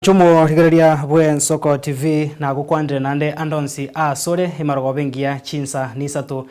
Chumo rigereria bwe Soko TV na gukwandire nande andonsi asore imarogo bengia chinsa nisatu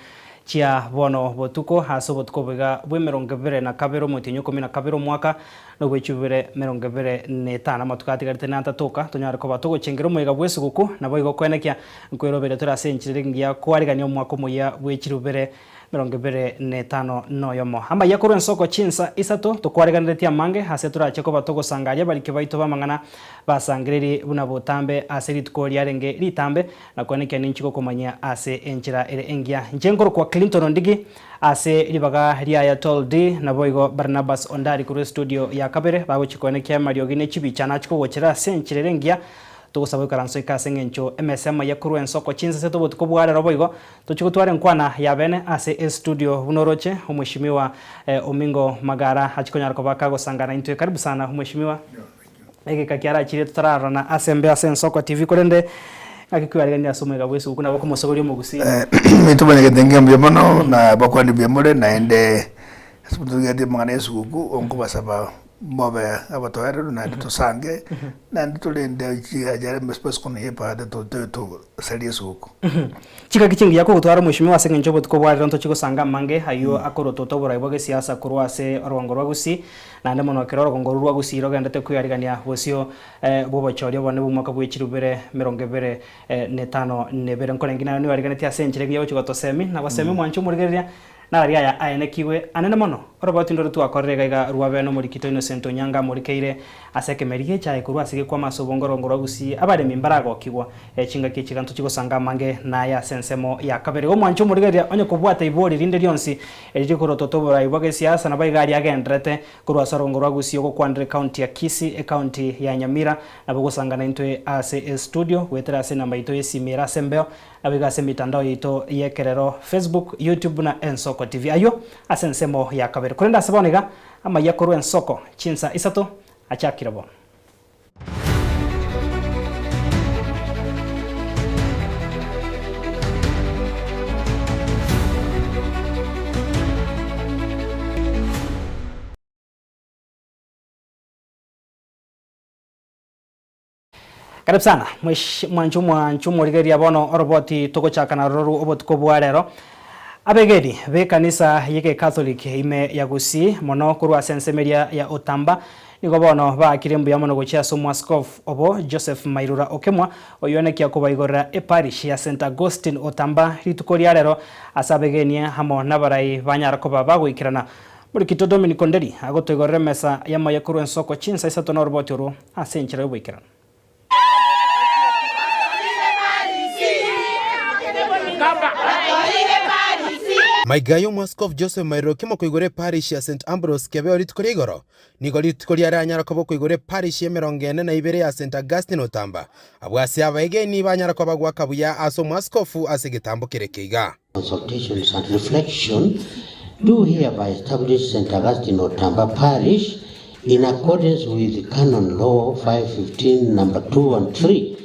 chia bono botuko haso botuko bega bwe 22 mutinyo 12 mwaka no gwechubire 25 matukati garite nanta toka tonyare ko batugo chengero mwega bwe suguku na boigo kwenekia nkwirobere turasenchire ngia kwarigania mwako muya bwe chirubire 25 no yomo amba yakuru Soko chinsa isato tukwareganire mange hase turacheko batogo sangaria barike baito bamangana basangiriri buna botambe ase ritukori arenge ritambe na kwaneke ninchiko kumanya ase enchira ere engia njengoro kwa Clinton Ndigi ase ribaga ria Toldi na boigo Barnabas Ondari kuru studio ya Kabere bago chikwaneke Mariogine chibichana chiko wochira senchira rengia tugusaba karanso ikasengencho MSM yakuru Soko chinsa seto botuko bware roboigo tuchikutware nkwana ya bene ase studio bunoroche umheshimiwa Omingo Magara hachikonyara ko bakago sangana into karibu sana umheshimiwa ege kakiara chire tutararana asembe ase Soko TV korende akikwariga asomega bwesu kuna bako musogori mugusi mitubane ketenge mbyomono na bakwandi byamore na ende asubutugende mangana yesuku onko basaba mobe abatware na tusange na nditulende ajare space kono hepa to serious huko chika kichingi yako gutwara mushimiwa ase njobo tukobwarira nto chiko sanga mange hayo akoro totobora iboge siasa kurwa ase rwango rwagusi na ndemo no keroro gongo rwagusi rogendete kuyarigania bosio bobochorio bone bumwaka bwechirubere 25 nebere nkorengina ni wariganete ase nchirege yo chigoto semi na basemi mwancho murigeria na ria ya aenekiwe anene mono roboti ndoro twakorega iga rwabeno murikito Innocent Onyanga murikeire aseke merige chae kurwa asige kwa masobongoro ngorogusi abare mimbarago kigwa chinga kichiganto chigosanga mange na ya sensemo ya Kabere go mwancho murigeria onye kubwata ibori rinde ryonsi erije korototobora ibage siasa na baigari agendrete kurwa sarongo rwagusi go kwandre county ya Kisii county ya Nyamira na bogosanga na into ase studio wetera ase na maito yesimira sembeo abiga ase mitandao yito yekerero Facebook YouTube na Soko TV ayo asensemo ya Kabere kurenda saboniga ama yakuru Soko chinsa isato achakirabo karibu sana mwanchumo rigeria bono oroboti togochakana roru obotuko bwarero abegedi be kanisa yeke Catholic ime ya Gusii mono kurwa sensemeria ya Otamba nigo bono ba kirembu ya mono gochia so mwaskof obo Joseph Mairura Okemwa oyonekia kubaigora parish ya St Augustine Otamba ritukori arero asabegenia hamo nabarai banyara ko bagwikirana muri kito Dominic Onderi agotegore mesa ya mayakuru Soko chinsa isato norboti ro asenchira bwikirana Maigayo Mwaskof Joseph Mairura Okemwa kuigore parish ya St Ambrose kebe ritukori igoro nigo ritukori aranyara ko kuigore parish ya 42 ya St Augustine Otamba abwasi abegeni banyara ko bagwa kabuya aso Mwaskofu asigitambo kirekeiga consultations and reflection do hereby establish St Augustine Otamba parish in accordance with canon law 515 number 2 and 3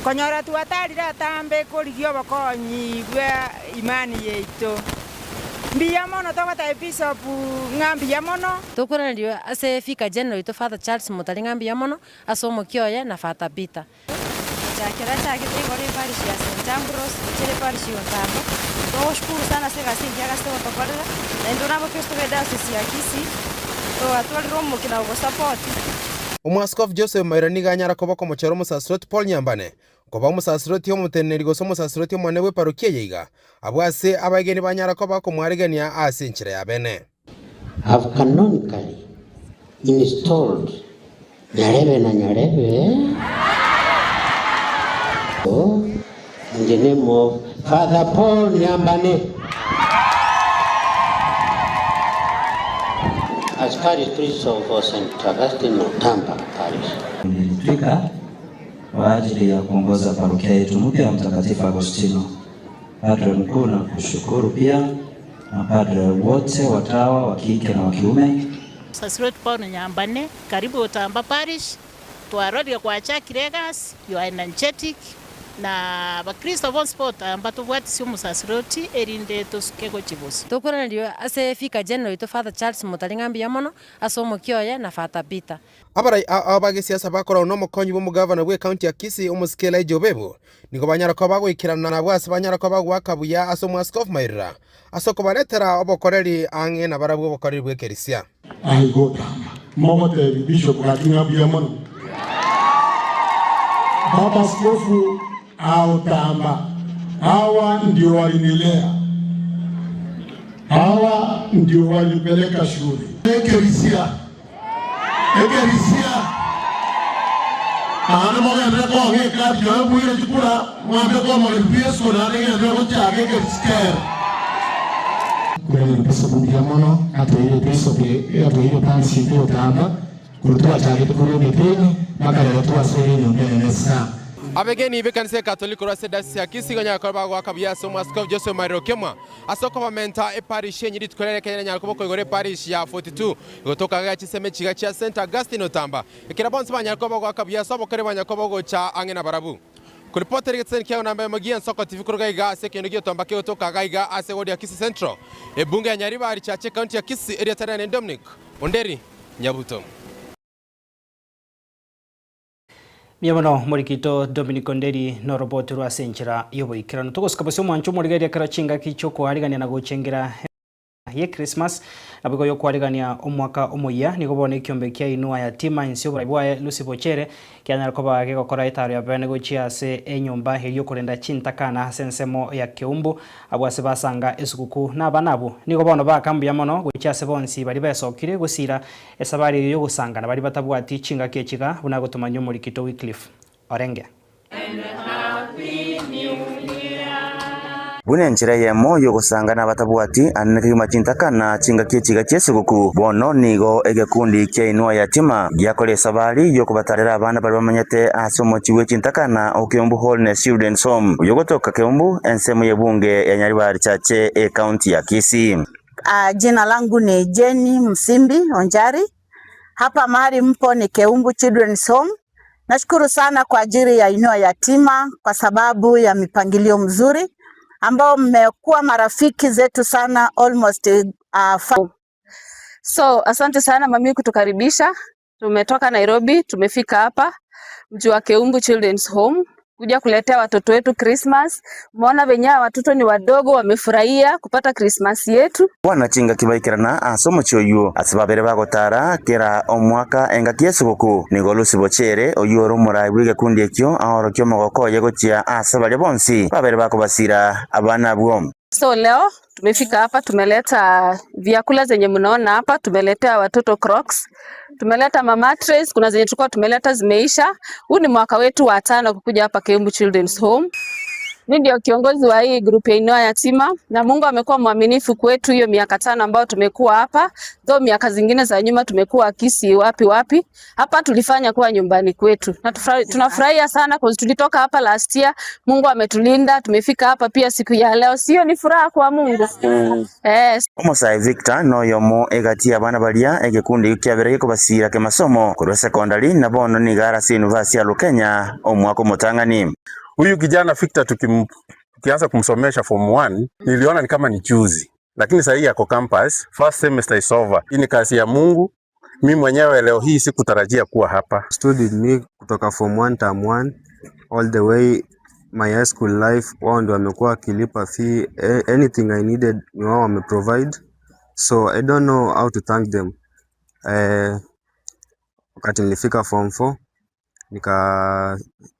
konyora tuatarira tambe kurigio bakonyi gwe imani yeito mbia mono tobata bishop ngambia mono tukura ndio ase fika general to Father Charles Mutali ngambia mono asomo kioya na Father Peter chakira chakite ngori parish ya St Ambrose chile parish Otamba toshukuru sana sega singi agaste watokorera na ndio nabo Kristo beda sisi ya Kisii to atwali romo kina go support Mwaskof Joseph Mairura niganyara ko bako mochero musasroti Paul Nyambane koba musasroti omuteneri go musasroti omwane we parokia yiga abwase abageni banyara ko bako mwarigania asenchira ya bene have canonically installed Nyarebe in the name of Father Paul Nyambane as parish priest of St Augustine Otamba parish. Nilifika kwa ajili ya kuongoza parokia yetu mpya ya Mtakatifu Agostino. Padre mkuu na kushukuru pia na padre wote watawa wa kike na wa kiume. Sasroti Paul Nyambane, karibu Otamba parish. Twarodi kwa cha kiregas, you are energetic, na bakristo bonse botamba tobwatisi omusasiroti erinde tosukego chibusi tokoranĩrio ase fika general ito Father Charles Mutalingambi yamono ase omokioya na Father Peter abarai abagisiasa bakorwo no mukonyi b'omugavana bwe county ya Kisii omusikela Ijobebo nigo banyarako bagwikirana na bwase banyarako bagwakabuya ase omwaskofu Mairira ase kobaretera obokoreri ang'e na barabwo obokoreri bw'ekerisia aigotamba momote bishop Gatingambi yamono baba askofu aotamba hawa ndio walinilea, hawa ndio walipeleka shule. Ekerisia ana mogenda ko ngeka byo buye chukura mwambe ko mo biyeso na ngenda ko chake kerisia kwenye pesa bundia mono atoye pesa pe atoye pansi pe otamba kurutua chake tukuru miteni makara tu asiri nyonesa abegeni bekanise Katoliko rase dasi ya Kisii ganyakora gwakabuya ase omwaskofu Joseph Mairiro Kemwa asoko bamenta eparish enyiri tukorere kenya nyarako bokoigore parish ya 42 gotoka ga chiseme chiga cha St Augustine Otamba ekira bonse banyarako gwakabuya ase obokore banyarako gocha ang'e na barabu kuripoteri getseni kia namba magia Soko TV kurugaiga ase kendo gyo Otamba ke otoka gaiga ase wodi ya Kisii Central ebunge ya Nyaribari chache county ya Kisii area tara Dominic Onderi Nyabuto Miyamono murikito Dominic Onderi no robot rwa senchira yoboikirano tugosikabose mwancho murigeria karachinga kichoko harigania na guchengera ye Christmas abigo yo kwarigania omwaka omoya nigo bone kiombe kia inua ya tima insio bwaye Lucy Bochere kianyara koba ge gokora itaro ya bene gochia se enyumba heriyo kurenda chintakana sensemo ya Keumbu abwase basanga esukuku na banabo nigo bono bakambuya mono gochia se bonsi bari besokire gusira esabari yo gusangana bari batabwati chinga kechiga buna gutuma nyumurikito Wycliffe Orenge Bune nchira yemo yogosangana batabwati aneke machintakana chinga kechiga chesiguku bono nigo egekundi kya inua ya tima gyakole sabali yokubatarira abana bali bamanyete asomo chiwe chintakana Keumbu Holiness Children's Home yogotoka Keumbu ensemo yebunge ya Nyaribari chache county ya Kisii. Jina langu ni Jenny Msimbi Onjari. Hapa mahali mpo ni Keumbu Children's Home. Nashukuru sana kwa ajili ya inua yatima kwa sababu ya mipangilio mzuri ambao mmekuwa marafiki zetu sana almost So asante sana mami kutukaribisha. Tumetoka Nairobi, tumefika hapa mji wa Keumbu Children's Home kuja kuletea watoto wetu Christmas. Umeona wenyewe watoto ni wadogo wamefurahia kupata Christmas yetu. Wanachinga kibaikirana asomo choyo asibabere bagotara kera omwaka enga kiesuguku nigo Lucy Bochere oyoro murai bwige kundi ekyo ahoro kyo mogoko yegochia asabale bonsi babere bakobasira abana bwo. So leo tumefika hapa, tumeleta vyakula zenye mnaona hapa, tumeletea watoto Crocs, tumeleta mama trays, kuna zenye tulikuwa tumeleta zimeisha. Huu ni mwaka wetu wa 5 kukuja hapa Keumbu Children's Home. Mimi ndio kiongozi wa hii group ya inua yatima na Mungu amekuwa mwaminifu kwetu hiyo miaka 5 ambayo tumekuwa hapa. Though miaka zingine za nyuma tumekuwa Kisii wapi. Hapa tulifanya kuwa nyumbani kwetu. Na tunafurahia sana kwa tulitoka hapa last year. Mungu ametulinda, tumefika hapa pia siku ya leo. Sio ni furaha kwa Mungu. Omosai Victor no yomo egati abana balia egekundi kyabere ko basira ke masomo ku secondary na bono ni Garasi University ya Lukenya omwako motangani. Huyu kijana Victor tukianza kumsomesha form 1 niliona ni kama ni juzi, lakini sasa hii yako campus, first semester is over. Hii ni kazi ya Mungu. Mimi mwenyewe leo hii sikutarajia kuwa hapa. Studied me kutoka form 1 term 1 all the way my high school life. Wao ndio wamekuwa kilipa fee, anything I needed ni wao wame provide, so I don't know how to thank them. Wakati nilifika form 4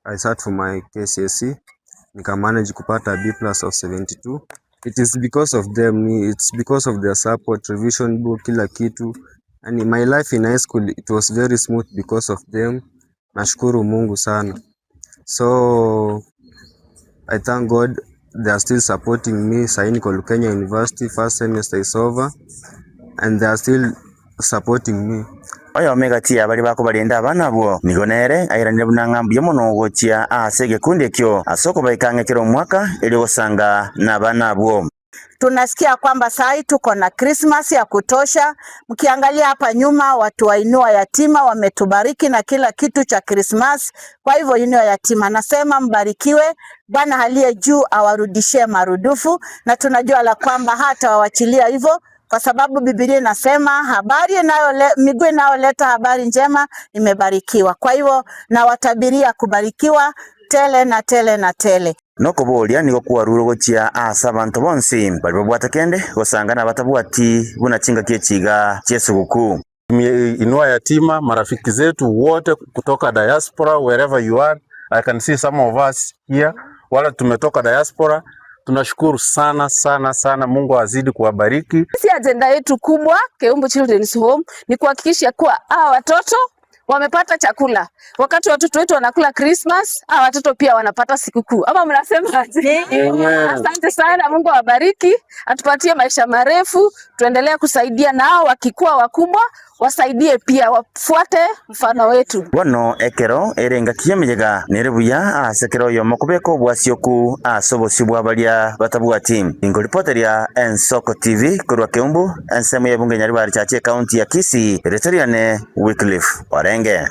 I sat for my KCSE, manage kupata B+ of 72. It is because of them, it's because of their support, revision book, kila kitu. And in my life in high school, it was very smooth because of them. Nashukuru Mungu sana. So I thank God they are still supporting me. Saini kwa Lukenya University, first semester is over, and they are still supporting me. Oyo megatia bali bako balenda abana bwo nigonere ayiranira bunangambu yomono gochia asege kundi kyo asoko baikange kiro mwaka ili gosanga na abana bwo. Tunasikia kwamba saa hii tuko na Christmas ya kutosha. Mkiangalia hapa nyuma, watu wa Inua Yatima wametubariki na kila kitu cha Christmas. Kwa hivyo Inua Yatima nasema mbarikiwe, Bwana aliye juu awarudishie marudufu, na tunajua la kwamba hata wawachilia hivyo, kwa sababu Biblia inasema habari miguu inayoleta habari njema imebarikiwa. Kwa hivyo na watabiria kubarikiwa tele na tele na tele. Noko bolia niko kuwaruro gochia asa abantu bonsi bali babwata kende gosangana batabwati buna chinga kiechiga chiesuguku. Inua Yatima, marafiki zetu wote kutoka diaspora, wherever you are, I can see some of us here wala tumetoka diaspora. Tunashukuru sana sana sana, Mungu azidi kuwabariki. Sisi agenda yetu kubwa Keumbu Children's Home ni kuhakikisha kuwa watoto wamepata chakula. Wakati watoto wetu wanakula Christmas, watoto pia wanapata sikukuu. Ama mnasema aje? Asante sana, Mungu awabariki, atupatie maisha marefu, tuendelee kusaidia nao wakikuwa wakubwa, wasaidie pia wafuate mfano wetu. Bono ekero erenga kiyamejega nerebuya asekero yo makubeko bwasioku asobosibwa balia batabwati. Ingo reporteria Ensoko TV kurwa Keumbu ensemo ya bunge nyaribari chache county ya Kisii Retoriane Wycliffe Orenge.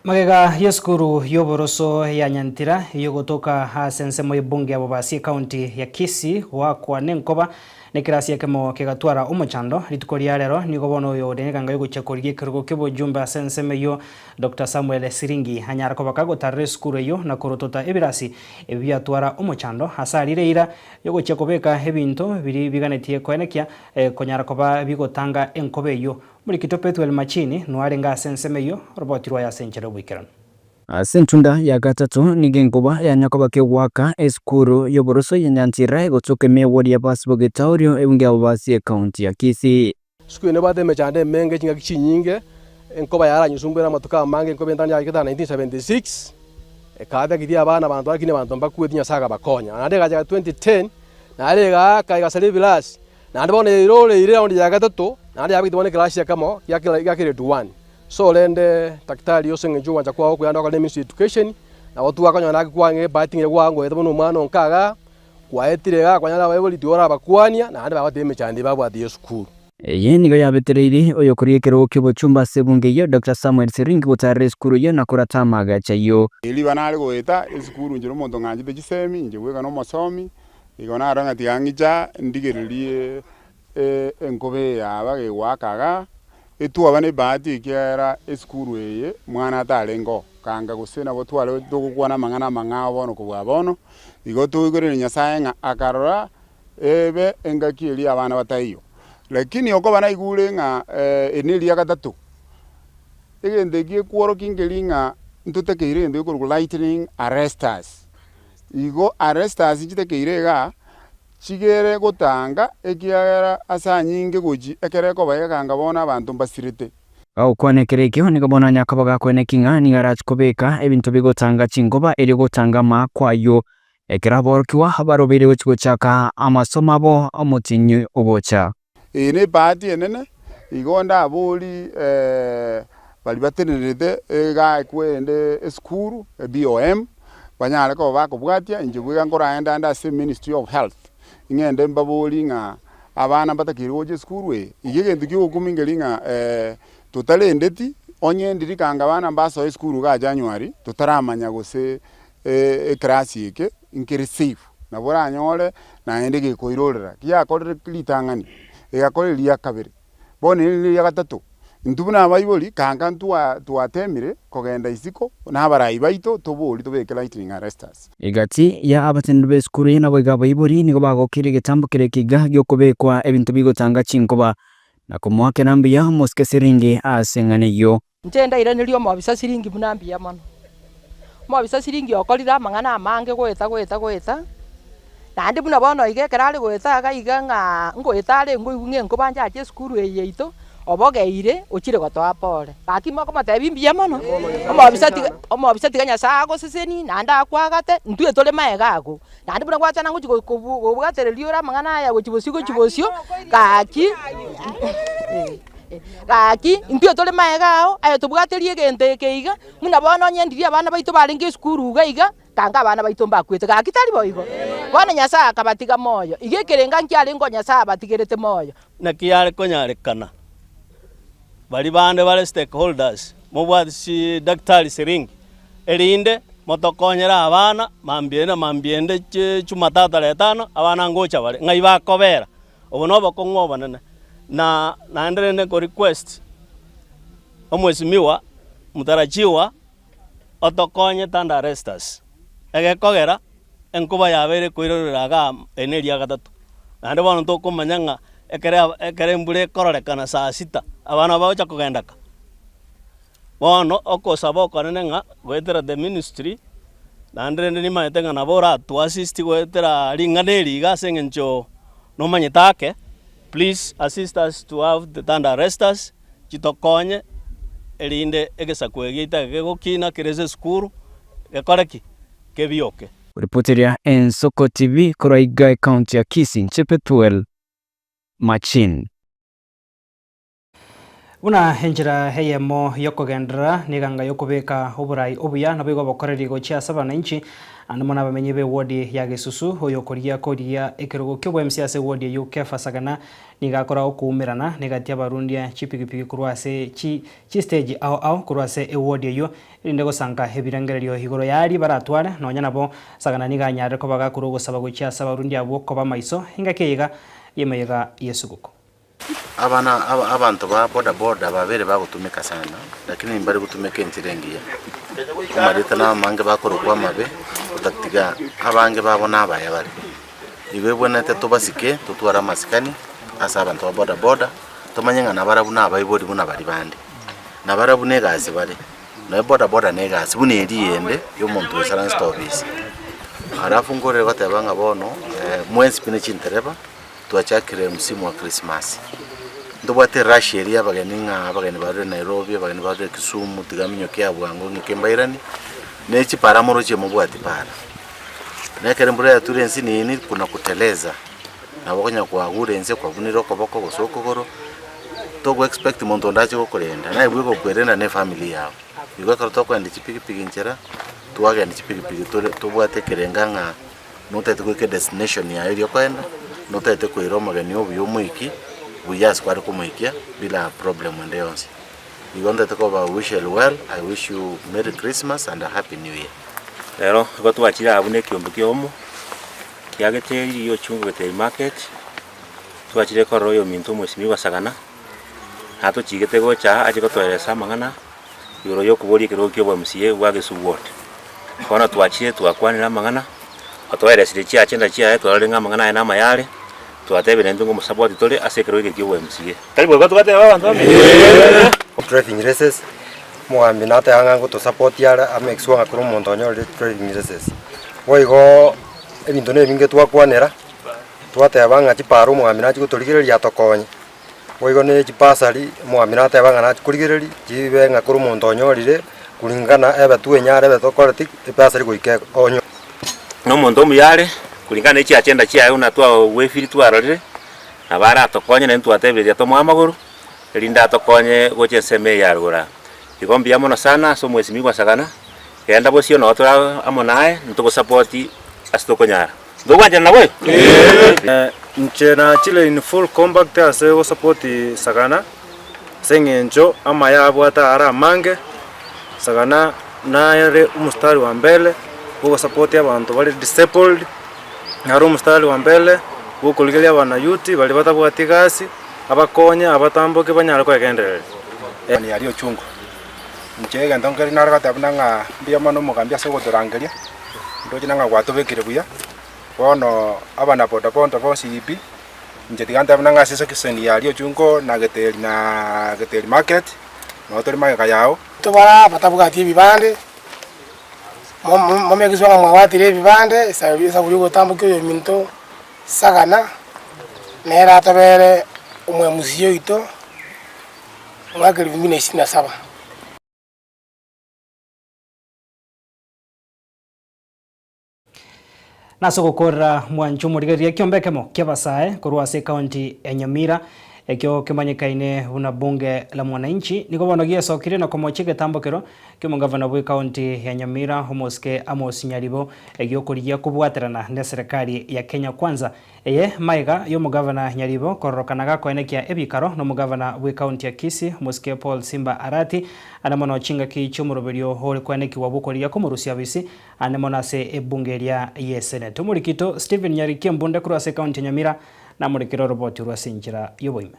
Magega yeskuru yoboroso ya Nyantira yogotoka hasensemo ibunge abo basi county ya Kisii wakwa nenkoba nekirasi yakemo kegatwara umuchando litukoria rero nigo bono yo denega yoguchakoriye kirugo kebo jumba senseme yo Dr. Samuel Siringi hanyara ko bakagotarre skuru yo na korotota ebirasi ebyatwara umuchando hasarire ira yoguchakobeka ebinto biri biganetie koenekia konyara ko bigotanga enkobe yo muri kitopetu el machini nwarenga senseme yo robotirwa ya senchero bwikero. Sentunda ya gatatu nigengoba ya nyakoba ke waka eskuru yoboroso ya Nyantira gotoke mewodi ya basboge taurio ebunge abasi county ya Kisii. Siku ene bade mechande menge chinga kichinyinge enkoba yara nyusumbera matoka mange enkoba ndanya yakita 1976 ekaba gidia abana bantu akine bantu mbakwetinya saga bakonya ande gaja 2010 na alega kaiga salibilas na ande bone role ile round ya gatatu na ande yabiti bone class ya kamo yakire to 1. So lende daktari yose ngejuwa njakwa kuyanda kwa Ministry Education na watu wakanya na kwange batinge kwango etabono umwana onkaga kwaetirega kwanyala bayeboli tiora bakwania na ande babateme cyane babwadiye school. Nigo yabetereire oyo kuriekero kibo chumba sebunge yo Dr. Samuel Siringi gutare skuru yo na kuratamaga chayo. Ili banale goeta skuru njiro mondo nganje gisemi nje wega no masomi igona aranga tiangija ndigererie enkobe yabage wakaga etu abane bahati kiara eskuru eye mwana talengo kanga gusena botwale dogukwana mangana mangabo no kubwabono igoto igore nyasaye nga akarora ebe engakiri abana batayo lakini oko bana igure nga eneli ya gatatu egende gie kworo kingelinga ntutekeire ende ko lightning arresters igo arresters jitekeire ga chigere gotanga ekiagera asa nyinge goji ekereko bayaganga bona abantu mbasirite au kwanekerekyo nikabona nyakabaga kwenekinga nigarachkobeka ebintu bigotanga chingoba eri gotanga makwayo ekeraborkiwa habarobere wechigo chaka amasomo abo omutinyu obocha ene party enene igonda aboli bali batenerete ga kwende skuru BOM banyale ko bakobwatia njibwiga ngora enda se Ministry of Health ingende mbaboli nga abana batakirwoje skuru igegende kyo kumingelinga tutalendeti onye ndirikanga abana mbaso skuru ga January tutaramanya gose class yake inclusive na bora nyole na ende ge koirorera kiya korere litangani yakore liya kabiri bone ni ya gatatu ntubuna abayiboli kanga tuatemire kogenda isiko na barayi baito toboli tobeke lightning arresters igati ya abatendebe skuru na bwega bayiboli nigo bagokire getambukire kiga gyo kubekwa ebintu bigotanga chinkoba na kumwake nambiya Moske Siringi asengane yo ntenda ire nilio mabisa Siringi munambiya mano mabisa Siringi okolira mangana mange gweta nandi buna bono igekerari gweta ga iganga ngwetare ngwibunge nkobanja ache skuru eyeito obogeire ochire gotoa pole akima ko matebimbia mono omabisa tiganya sago seseni nanda akwagate ntue tole maega nandi buna gwachana nguchi gobwatere liora mangana ya gochibosio kaki gaki intio tole maegao ayo tubwaterie gente keiga muna bono nyendirie abana baitu baringe skuru gaiga kanga abana baitu mbakwete gaki tari boigo bona Nyasaye akabatiga moyo igekerenga nkiari ngo Nyasaye abatigirete moyo na kiare konyarekana bali bande bale stakeholders mubwatsi daktari Siringi erinde motokonyera abana mambiende chumatata letano abana ngocha bale ngai bakobera obono bakong'oba nene na naendelea ko request omwesimiwa mutarajiwa otokonye tanda arrestas egekogera enkuba yabere koiroreraga eneria gatatu nande bono tokomanyanga ekere mbure kororekana saa 6 abana baocha kugendaka bono okosaba okonene nga gwetera the ministry nande ni maetenga na bora to assist gwetera ringaneri gasengencho no manyetake. Please assist us to have the tanda arresters chitokonye erinde egesakwegita gegokina kireze skuru gekoreki kebioke. Ripoteria Ensoko TV kuraiga county ya Kisii Chepetwel Machin. Una henjira heyemo yokogendera niganga yokubeka oburai obuya nabigo bokoreri gochia sabana inchi anamona bamenye be wodi ya Gesusu oyokoria koria ekirugo kyo MCS wodi ya UK fasagana nigakora okumirana negatia barundia chipigipigi kurwase chi stage au kurwase e wodi yo inde gosanga hebirangererio higoro yari baratware nonya nabo sagana niganyare ko baga kurugo saba gochia saba rundia bwoko bamaiso hingakeiga yemeyega yesuguko. Abantu ba boda babere bagutumika sana lakini mbari gutumika ntirengiye kumarita na mange bakorokwa mabe utatiga abange babona abaya bari ibebona te tubasike tutwara masikani asa abantu ba boda tumanyenga na barabu na abayibodi buna bari bande na barabu negazi bari na boda negazi buneriende yo muntu wesara stobisi arafu ngore batebanga bono mwensi pine chintereba tuachakire msimu wa Christmas ndobate rush area bagani bari Nairobi bagani bari Kisumu tigaminyo kya bwango ngikembairani nechi paramoro che mubwati para nekere mbura ya turensi nini kuna kuteleza na wakonya kwa gurense kwa buniro ko boko gosokogoro to expect muntu ndache kokorenda na ibwe ko kwerenda ne family yao igo karto kwa ndi chipiki nchera tuwaga ndi chipiki tubwate kerenganga notete ko ke destination ya area kwenda notete ko iroma gani obuyo mwiki buyas kwari kumuikia bila problem ndeyonse. Igonda takoba wish you well. I wish you Merry Christmas and a Happy New Year. Lero gotwachira abune kiombe kiomo kiageteri yo chungu gete market twachire ko royo mintu mwesimiwa sagana hato chigete gocha aje gotweresa mangana yoro yo kubori kiro kyo MCA wa Gesusu ward kona twachire twakwanira mangana atweresa chia chenda chia twarenga mangana ina mayale tuatebere ndungu musaboti tole asekero iki MCA karibu gatugate abantu driving races mwambi nata yanga ngo to support yara amexwa ngakuru montonyo driving races woigo ebintu ne binge twakwanera twatebanga chiparo mwambi nachi guturigireria tokonye woigo ne chipasari mwambi nata yabanga nachi kurigireri chibe ngakuru montonyo rire kulingana ebe tuenyare ebe tokoreti ipasari goike onyo no mondo muyare kulingana ichi achenda chia una twa wefiri twarorire abara tokonye ne twatebere to mwamaguru linda tokonye goche seme yarugura igombi amono sana so mwesimiwa sagana kenda bosio no tora amonae ntuko support astokonyara ndogwanja na we nchena chile in full compact ase go support sagana sengenjo ama yabwata ara mange sagana naere umustari wa mbele go support abantu bali disabled naro umustari wa mbele go kuligelia bana yuti bali batabwati gasi abakonya abatamboke banyara ko yagenderere ni ariyo chungu nchega ndongeri naraka tabnanga mbia mano mugambia sego turangeria ndoje nanga gwatubekire buya bono abana boda bondo bonsibi nje tiganda nanga sese kiseni ariyo chungu na geteri market no tori maga yao tubara batabugati bibande momegizwa mwawatire bibande sa buri gotambuke yo minto sagana nera tabere umwe musio ito mwaka 2027 naso gukora mwanju murigeria kiombekemo kiabasae kurwase county ya Nyamira ekyo kimanyikaine una bunge la mwananchi niko bonogia sokire na komochike tambokero kimo gavana bwa county ya Nyamira Homoske Amos Nyaribo egyo kurigia kubwaterana na serikali ya Kenya Kwanza eye maiga yo mugavana Nyaribo kororokanaga koenekia ebikaro no mugavana bwa county ya Kisii Homoske Paul Simba Arati anamono chinga kichumuroberio hole koeneki wabukoria komurusia bisi anemona se ebungeria ye senate murikito Stephen Nyarikie mbunde kuri ase county Nyamira na murikiro roboti rwa sinjira yoboime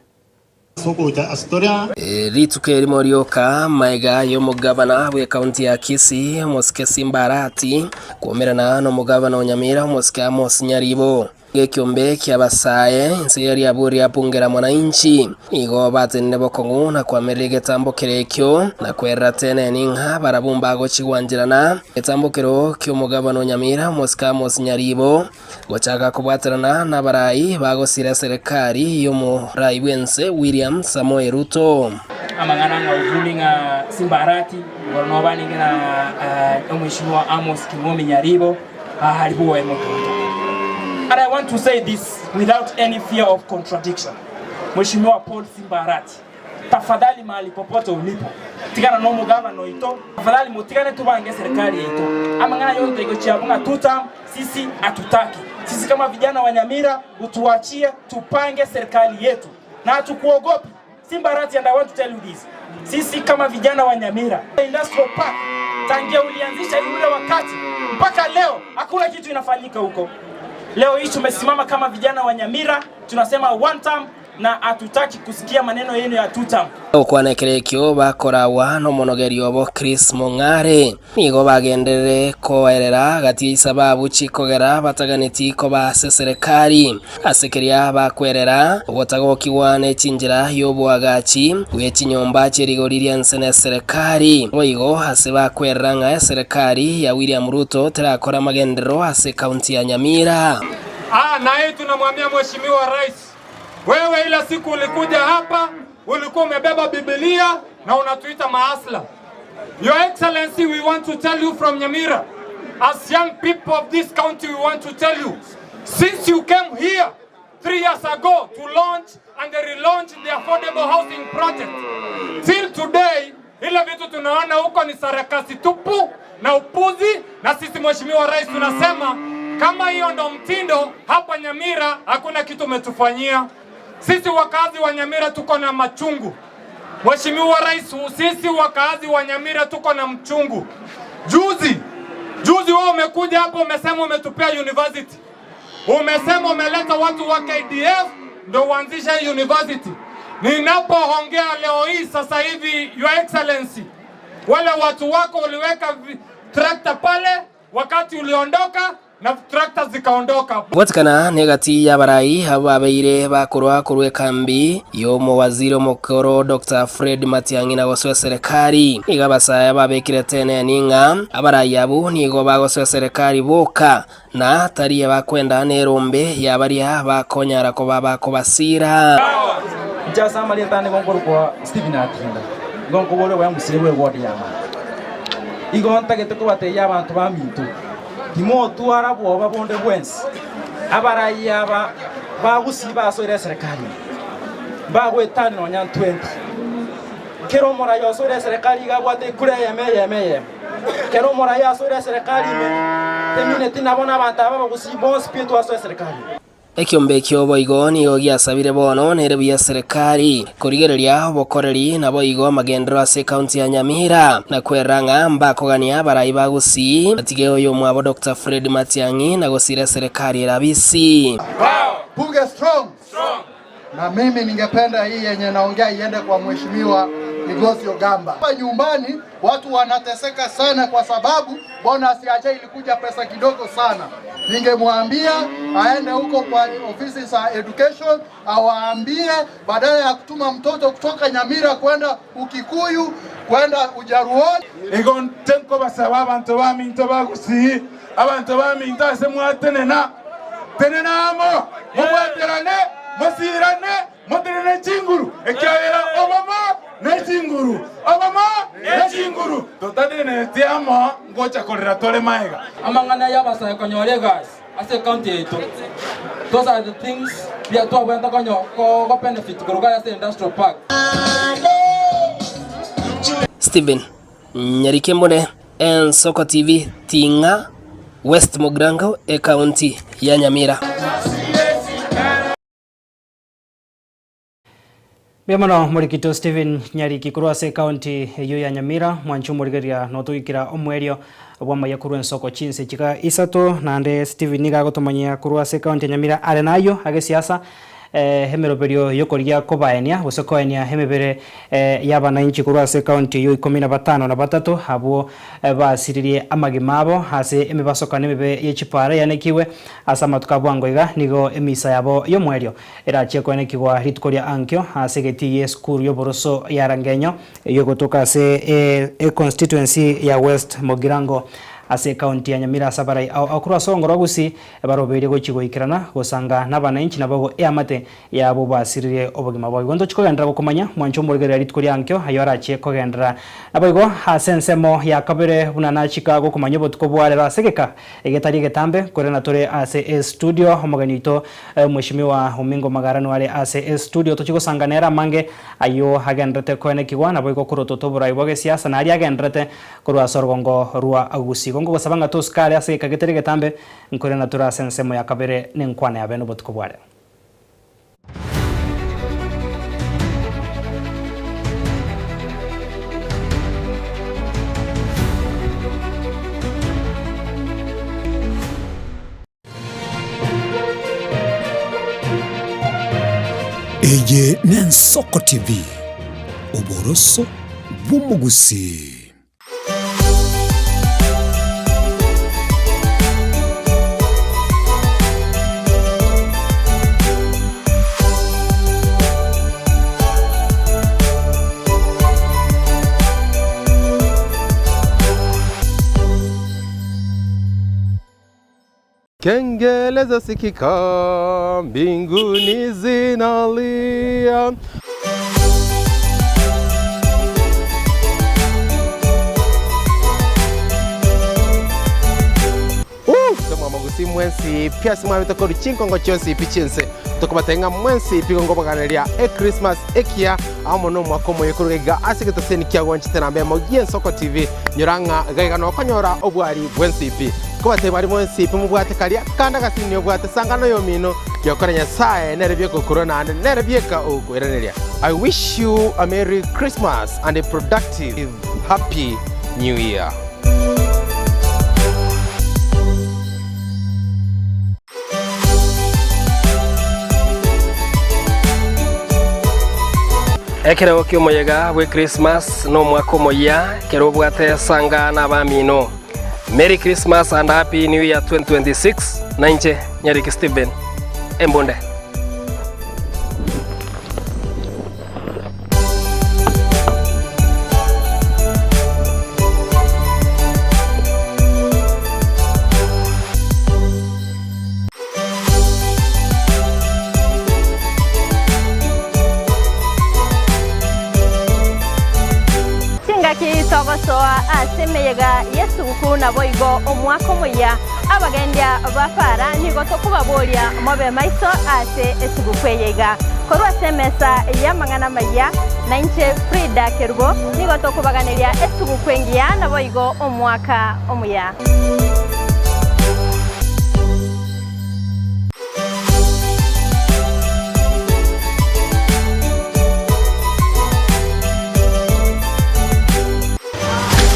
rituke rimorioka maiga yo mugavana we county ya Kisii Homoske Simba Arati kuomerana no mugavana wa Nyamira Homoske Amos Nyaribo gekiombe kiabasaye nsiyari aburi yapungera mwananchi igo batende bokongu na kwamerera getambokero ekyo na kwerera tene ninga barabumba gochigwanjirana getambokero kyo mugabano wa Nyamira Homoske Amos Nyaribo gochaka kubwaterana na barayi bagosira serikali yo murai bwense William Samoei Ruto amangana nga uvulinga Simba Arati ngono baningena omwishimwa Amos Kimomi Nyaribo halibuwa emoto. And I want to say this without any fear of contradiction. Mheshimiwa Paul Simba Arati, tafadhali mahali popote ulipo, tigana no mugavana ito, tafadhali mutigane tubange serikali ito. Amangana yote iko chiabunga tutam, sisi hatutaki. Sisi kama vijana wa Nyamira utuachie tupange serikali yetu. Na hatukuogopi. Simba Arati, and I want to tell you this. Sisi kama vijana wa Nyamira, Industrial Park tangia ulianzisha ile wakati mpaka leo hakuna kitu inafanyika huko. Leo hii tumesimama kama vijana wa Nyamira tunasema one term na hatutaki kusikia maneno yenu ya two term. Okwanekerekyo bakorawa no monogerio bo Chris Mongare nigo bagendere koerera gati sababu chikogera bataganiti ko base serikali asekeria bakwerera obotagokiwane chinjira yobwagachi wechinyomba cherigoriria nsene serikali boigo hase bakwerera nga serikali ya William Ruto terakora magendero hase county ya Nyamira. Na tunamwambia Mheshimiwa Rais, wewe ila siku ulikuja hapa ulikuwa umebeba Biblia na unatuita maasla. Your Excellency, we want to tell you from Nyamira, as young people of this county, we want to tell you, since you came here 3 years ago to launch and relaunch the affordable housing project, till today, ila vitu tunaona huko ni sarakasi tupu na upuzi, na sisi Mheshimiwa Rais tunasema kama hiyo ndo mtindo hapa Nyamira hakuna kitu umetufanyia. Sisi wakazi wa Nyamira tuko na machungu. Mheshimiwa Rais, sisi wakazi wa Nyamira tuko na mchungu. Juzi wewe umekuja hapo umesema umetupea university. Umesema umeleta watu wa KDF ndio uanzisha university. Ninapoongea leo hii sasa hivi, Your Excellency, wale watu wako uliweka tractor pale wakati uliondoka na tractor zikaondoka. Watikana negati ya barayi ababeire bakorwa kurwe kambi yo mu waziri mukoro Dr. Fred Matiang'i na goswe serikali igabasaya babekire tene ninga abarayi abo nigo bagoswe serikali boka na tariye bakwenda nerombe yabaria bakonyara ko baba ko basira jasa malieta ne ngongoro kwa Stephen Atinda ngongo bole wa musiriwe wodi yama igonta geteko bateya abantu bamintu Timo tuara boba bonde bwensi abarayi aba bagusiba asoire serikali bagwetana no nyan 20 kero mora yo asoire serikali gabwate kure yeme kero mora yo asoire serikali me temine tinabona abantu aba bagusiba spiritu asoire serikali ekiombe kyobo igoni ogiasabire bono nere ya serikali kurigereria obokoreri nabo igo magendero ase county ya Nyamira na kweranga mbakogania barayi bagusi atige oyo mwabo Dr. Fred Matiang'i na gosira serikali rabisi. Bunge strong. Na mimi ningependa hii yenye naongea iende kwa Mheshimiwa Migosi Ogamba. Hapa nyumbani watu wanateseka sana kwa sababu bonus ya aje ilikuja pesa kidogo sana. Ningemwambia aende huko kwa ofisi za education awaambie badala ya kutuma mtoto kutoka Nyamira kwenda Ukikuyu kwenda Ujaruoni. Egon tenko basaba abantu baminto bagusi abantu baminto asemwatenena tenenamo mubwaterane musirane muterene chinguru ekyabera obama totadene tiamo ngocha kolera tole maega amangana yabasaya konyole guys as a county. Those are the things we are talking about for benefit as the industrial park. Steven Nyarikembone, Soko TV, Tinga, West Mogrango, county ya Nyamira. Biamano Murikito Steven Nyariki kurwase county ya Nyamira mwanchu murigeria notuikira omwerio bwama ya kurwen soko chinse chika isato nande Steven niga gotomanya kurwase county Nyamira are nayo age siasa hemeroberio yokoria kobaenia gusokoenia hemebere yabana inchi kurwase county yo 15 na batatu habo basiririe amagimabo hase emebasoka nemebe yechipare yanekiwe asama tukabwangoiga nigo emisa yabo yo mwerio erachie kwenekigwa ritkoria ankyo hase getiye school yo boroso ya Rangenyo yo gotoka se constituency ya West Mogirango ase county ya Nyamira sabarai akura songoro gusi barobere gochigo ikirana gosanga nabana inchi nabago amate yabo basirire obogima bwo gondo chikogendera gukomanya mwancho murigere ritkoria ankyo ayora chie kogendera nabago hasensemo ya kabere bunana chika gukomanya botuko bwalera segeka egetari getambe korena tore ase studio homoganito mweshimiwa Umingo Magarano wale ase studio tochiko sanganera mange ayo hagendrete koene kiwa nabago kurototobura iboge siasa na ari agendrete kurwa sorgongo ruwa agusi ngo basabanga toskale ase kagetere getambe nkore natura sensemo ya kabere nenkwane abeno botuko bware Eye Soko TV Oboroso bumugusi. Kengele zasikika mbinguni zinalia. Sema magusi mwensi pia sima bitoko ruchinkongo cyose ipichense tukubatenga mwensi pigongo baganelia Christmas ekia amono mwakomo yekurega asigeta seni kyagwanchi terambe mo Soko TV nyoranga gaiga no konyora obwari bwensi ipi kubate bari mwensi ipi mubwate kalia kanda gasini obwate sangano yomino yokoranya sae nerebye ko corona and nerebye ka ogorerelia. I wish you a Merry Christmas and a productive Happy New Year. Ekero kyo moyega we Christmas no mwako moya kero bwate sanga na bamino. Merry Christmas and Happy New Year 2026. Nainche Nyariki Steven Embonde. Togosoa asemeyega Yesu kuna boigo omwako moya abagendia bafara nigo tokubaboria mobe maiso ase esugukweyega korwa semesa ya mangana maya na inche Frida Kerugo nigo tokubaganiria esugukwengia na boigo omwaka omuya.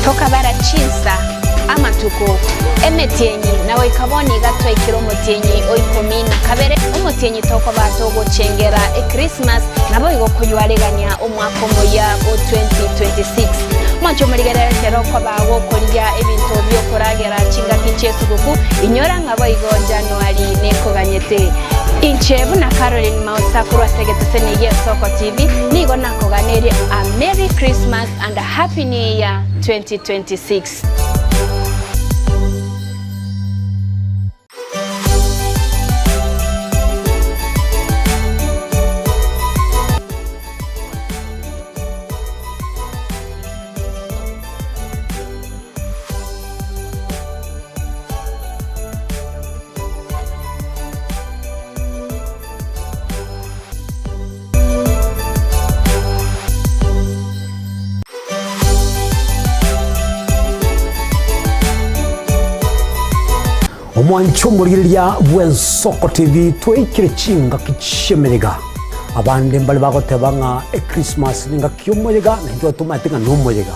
Toka bara chinsa amatuko emetienyi nawe kaboni gatwa ikiromutienyi oikomina kabere umutienyi toko batogo chengera Christmas nabo igokoywaregania omwako moya o 2026 mancho murigere kero kwa bago kolya ebintu byo koragera chinga kinchesu guku inyora ngabo igo January neko ganyete Inchebu na Caroline Mausaku Segetuseni Soko TV nigo nakoganere a Merry Christmas and a Happy New Year 2026. omwancho muriria bw'ensoko TV tweikire chinga kichemerega abande mbali bagoteba nga Christmas ninga kyomoyega njo tumatinga nomoyega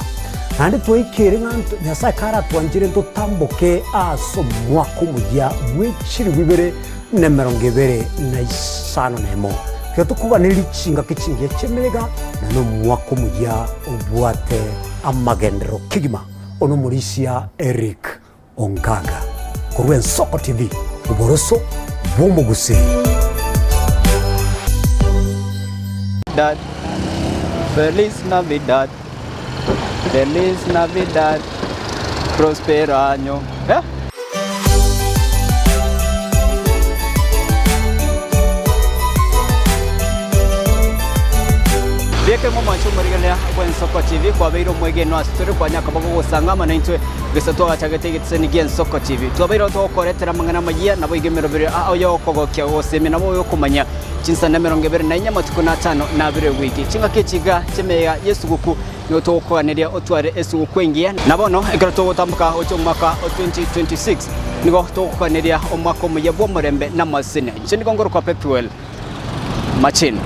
nandi tweikire nga Nyasaye kara twanjire tutambuke aso mwako mujya mwechiri bibere na 2025 nemo kyo tukubanira chinga kichinga chemerega na no mwako mujya obwate amagendero kigima ono Murisia Eric Ongaga kurwe Ensoko TV uboroso bw'omugusi. Dad, Feliz Navidad, Feliz Navidad, Prospero año. Bieke mo mancho murigalya Ensoko TV kwa beiro mwege no asitore kwa nyaka bago gusangama na intwe gisatwa chagete gitseni Ensoko TV to beiro to koretera mangana magia nabo igemero bire ayo kogokya wose nabo yo kumanya chinsa na 25 na bire wiki chinga kichiga chemega Yesu guku no to kwaneria otware esu kwengia nabono egrato gotambuka ocho mwaka 2026 nigo to kwaneria omwaka muye bwo murembe na masine chindi kongoro kwa Pepuel Machin.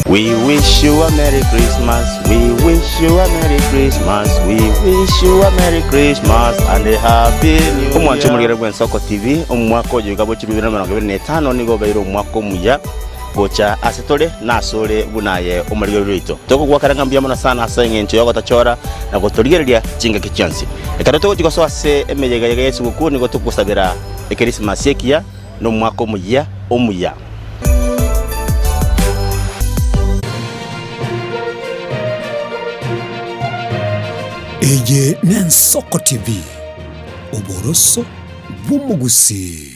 We wish you a Merry Christmas, we wish you a Merry Christmas, we wish you a Merry Christmas and a Happy New Year. Omwancho murigere Ensoko TV, omwaka ojuga bo 2025 nigo beiro omwaka muya gocha asetole na asole bunaye omurigere rito. Toko gwakaranga mbiyamo sana asenge ncho yoko tachora na gotoligereria chinga kichansi. Ekaroto tiko ase emeyega yega Yesu guku nigo tukusabira Christmas yekia no mwaka muya omuya. Eye Ensoko TV uboroso bw'omugusi.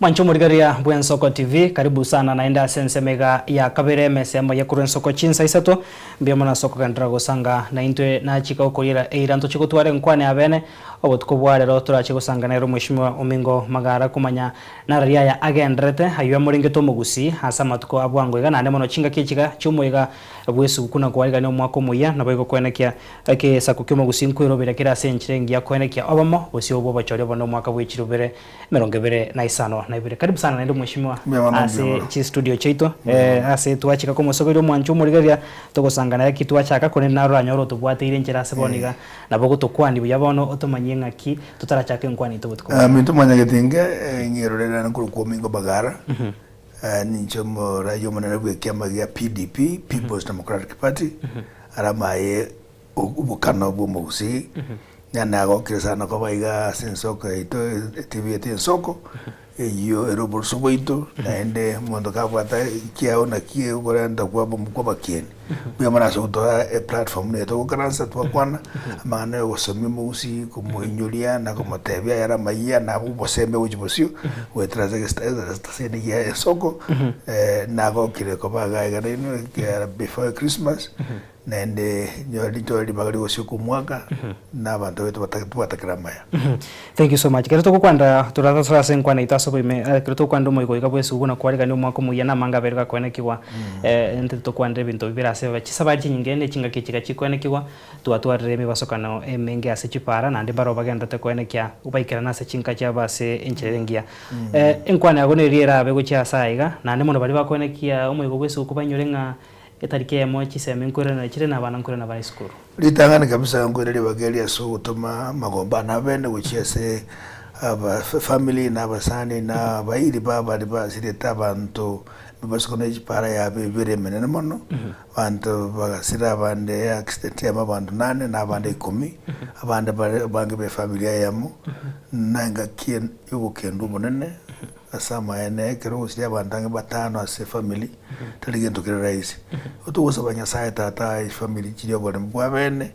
Mwancho murigaria Ensoko TV karibu sana naenda sensemega ya kabere mesemo ya Ensoko chinsa isato mbiyamo na soko kandra gosanga na intwe na chika okorira eiranto chiko tware nkwane abene obotko bware ro tura chiko sanga na Mheshimiwa Omingo Magara kumanya na raria ya agendrete haywa muringe to mugusi hasa matuko abwango iga nane mono chinga kichiga chumoiga bwesu kuna kwariga no mwako muya na boigo kwenekia ake sakukyo mugusi nkwiro bira kira senchirengi ya kwenekia obamo osio bobo chore bono mwaka bwechirubere 25 na ibire karibu sana naendo Mheshimiwa ase chi studio cheito ase tuachika ko musogero mwancho murigaria togosanga na kitu achaka kone na ranyoro tubwate ile njera seboniga na bogo tokwani buyabono otomanye ngaki tutarachake nkwani tobutko mintu manyagetinge ngirorera nkuru ko Omingo Magara nincho morayo monana bwekiama ya PDP People's Democratic Party aramaye ubukano bw'omugusi nago kirisana ko baiga Ensoko ito TV Ensoko iyo erobor soboito naende mondo kabwata kiao na kie goranda kwa bakieni biyamana soto platform ne to karansa to kwana amana yosomi musi kumuinyolia na kumotebia yara maiya na bubosembe ujibosio wetraza que esta sene ya Ensoko nago kire ko baga gareno before Christmas nende nyori bagari gosiko mwaka na bantu betu batakira maya. Thank you so much. Kero to kwanda turathora senkwana itaso bime kero to kwanda moigo ikabwesu guna kwariga ni mwaka muya na manga berga kwenekiwa ente to kwanda bintu birase bachisaba chinyingene chinga kichika chikwenekiwa tuatwarire mibasokano emenge ase chipara nandi baro bagenda te kwenekia ubaikira nase chinga cha base encherengia enkwana agone riera bego cha saiga nandi mono bali bakwenekia omoigo bwesu kubanyorenga etarike ya mochi sema nkore na chire na bana nkore na bana skuru litangana kabisa nkore libagelia so gutuma magomba na bene guchese aba family na basani na bairi baba sireta bantu bibasukona chipara ya bibere menene mono bantu bagasira bande accident ya bantu 8 na bande 10 abande bange be familia yamo nanga kien yuko kendo monene asama ene kero usidia bantange batano ase family taligento kero raisi otugosa banyasaye tata family chiri bone mbwabene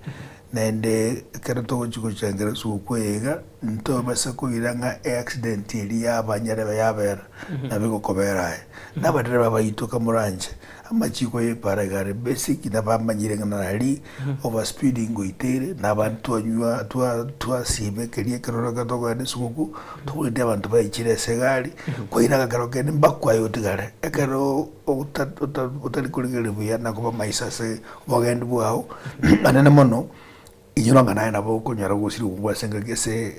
nende kero to chiko changere sukwega nto basa kuiranga accident iri yabanyare yabera nabiko kobera nabadere babayitoka muranje amachiko ye paragare basic nabamanyire nganali overspeeding goitere nabantu anywa twa sibe keriye kero gatoga ne suku tuwende abantu bayichire segali koiraga kero kene mbakwa yotigare ekero utalikulingere buya nakuba maisa se bogende bwao anene mono inyuranga naye nabo kunyara gusiri ubwa senga gese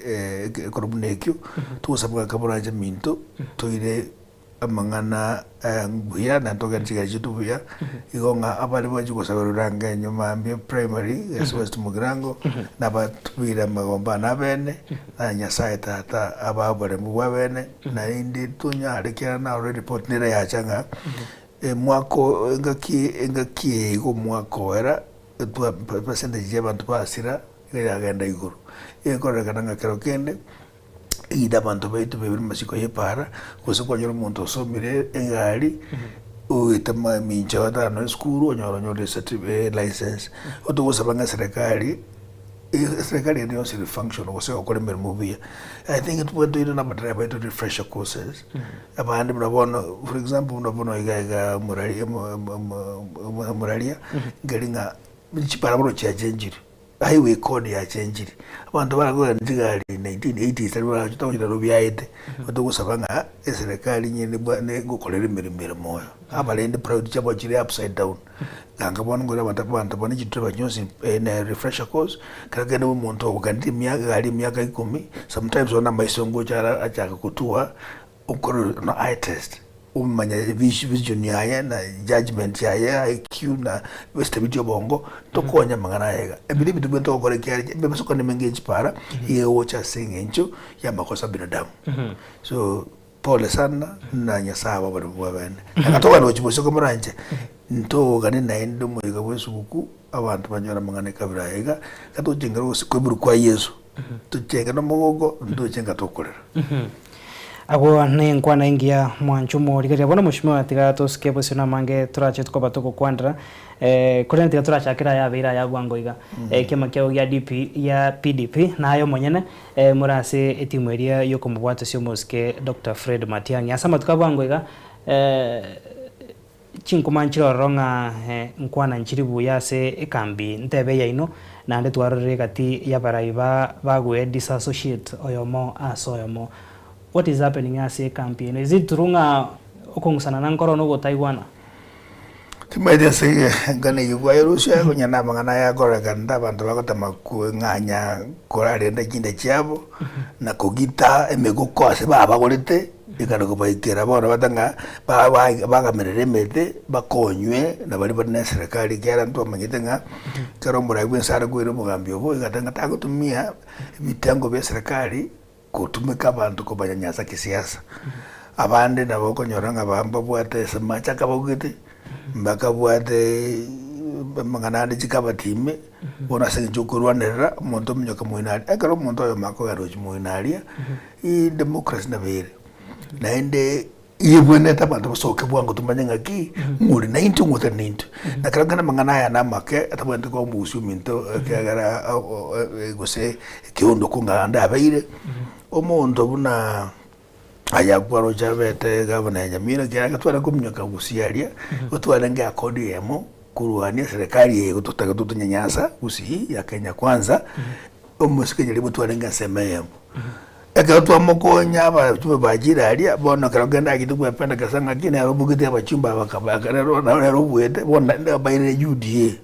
korobunekyo tusabuka kaburanje minto toire amangana nguya nantoga ntiga jitubuya igonga abali baje kusaberuranga nyuma mbi primary West Mugirango nabatubira magomba nabene na nyasaye tata ababare mubabene na indi tunya arekera na report nira yachanga mwako ngaki go mwako era tu percentage y'abantu basira yagenda iguru ekora kananga kero kende ida bantu baitu bebiri masiko yepara kuso kwa nyoro muntu somire engari uitama minja wata no skuru onyoro certificate license oto gusabanga serikali ndio siri function wose okole mermovia. I think it would do na badra to refresher courses abandi murabona for example murabona iga muralia galinga chipara cha chenjiri highway code ya chenjiri abantu baragoya ndigari 1980s ari tutawira rubyayete batugusabanga serikali nyene bwane gukolera imirimo moyo abalende proud chabo chiri upside down nganga bona ngora abantu bone chitwa nyonsi na refresher course kagene umuntu ogandi myaka 10 sometimes ona maisongo chara achaka kutua ukoro no eye test umanya vision yaye na judgment yaye IQ na stability bongo tokonya mangana yega ebili bitu bento okore kyari bebaso kone mengage para ye wocha singencho ya makosa binadamu so pole sana na nyasawa bane akatoka no chiboso komuranje nto gane na endo moyiga bwesuku abantu banyora mangana kabira yega katochenga kweburu kwa Yesu tuchenga no mogogo ndocenga tokorera abo ne nkwana ingia mwanchumo ligaria bona mushimo atiga tosike bosina mange turache tukoba tuko kwandra kuri ntiga turachakira ya bira ya gwangoiga kema kyo ya DP ya PDP nayo monyene murase etimweria yo kumubwata sio moske Dr. Fred Matiang'i asama tukabwangoiga chinkumanchiro ronga nkwana nchiribu yase ekambi ntebe yaino nande twarore gati ya baraiba bagwe disassociate oyomo asoyomo. What is happening as a campaign? Is it runga okongusana nankoro no Taiwan? Timaide se ngane yugwa Russia kunyana mangana ya gora ganda bantu bakota makunganya korare ndakinde cyabo na kogita emego kwase baba gorete ikara ko bayikera bona batanga bagamerere mete bakonywe na bari bane serikali kyara ntwa manyitenga karo muragwe sara gwero mugambi obo igatanga tagotumia bitengo bya serikali kutumika abantu ko banyanyasa kisiasa abande nabo konyoranga bamba bwate semacha kabogete mbaka bwate manganande chikabatime bona senjukurwanera umuntu munyoka muinali akaro umuntu oyo mako garoji muinalia I democracy na bere naende yebwene tabantu bosoke bwango tumanyanga ki muri 90 ngota 90 nakarangana mangana ya namake atabantu ko musu minto kagara gose kiondo kunganda abaire omuntu buna ayakwaro chabete gavana Nyamira kira twara kumnyoka gusiaria utwara nga kodi yemo kuruhania serikali yego tutaka tutunyanyasa gusi ya Kenya kwanza omusike jaribu twara nga semeyemo ekatwa mokonya aba tuba bajira alia bona karagenda kitugwa penda kasanga kine arobugite abachumba bakabaka na robwete bona ndabaire UDA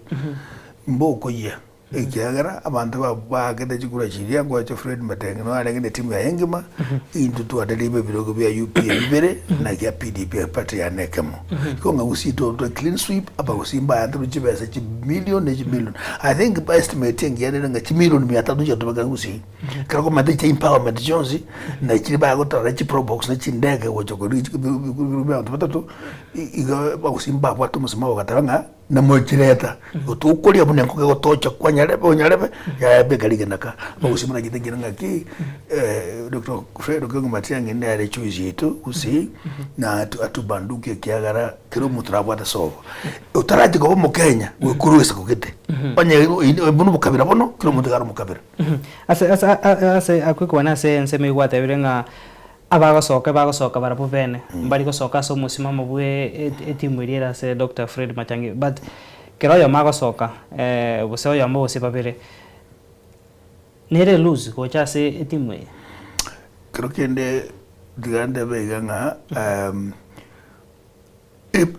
mboko ya ekyagara abantu bagenda chikura chiria ngo cha Fred Matiang'i no arengene timu ya Engima indu twadalibe birogo bya UPA bibere na ya PDP party ya nekemo ko ngusito to clean sweep aba usimba antu chibesa chi million I think by estimating yale nga chi million 300 cha tubaga ngusi kako mate cha empowerment Jones na chiba gotara chi pro box na chindege wo chokori birume antu batatu iga ba usimba bwatu musima wakatanga na mochireta utukuria bune ngoke gotocha kwa nyarebe ya begari genaka bagusima gitegira ngaki Dr. Fred Okengo Matiang'i ne ari choice itu usi na atubanduke kiagara kiro mutrabwata sobo utaraje go mu Kenya wikuruwese kugite banye bunu mukabira bono kiro mutigara mukabira ase akwikwana se nseme igwate birenga abagosoka barapo bene mbari gosoka so musimamo bwe etimu irira se Dr. Fred Matiang'i but keroyo magosoka bose oyo ambo bose babere nere lose ko chase etimu creo que digande beganga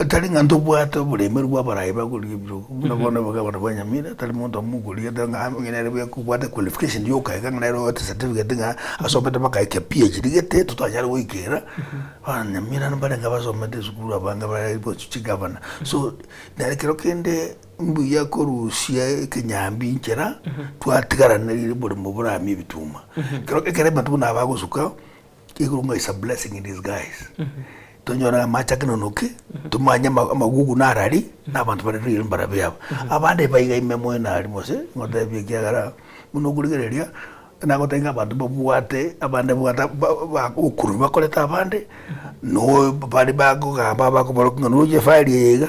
tali ngando bwato bulemer bwa baraiba kulibro nabona bagabana banyamira tali muntu amugulia danga ngenere bwa kubwata qualification yo kaiga ngero certificate nga asopeta bakaike PhD gete tutanyara wikera banyamira nabale ngabasomete sukuru abanga baribo chigabana so nare creo que mbuya korusia kenyambi nkera twatigara nari buri mu burami bituma creo que kere bantu nabagusuka ikurunga is a blessing in disguise tonyora machakino noke tumanya magugu narari nabantu bari real barabya abande bayiga imemo nari mose ngoda byagara munogurigereria nagotenga abantu babuate abande bwata ukuru bakoleta abande no bari bago gamba bakoboroka nuje file yega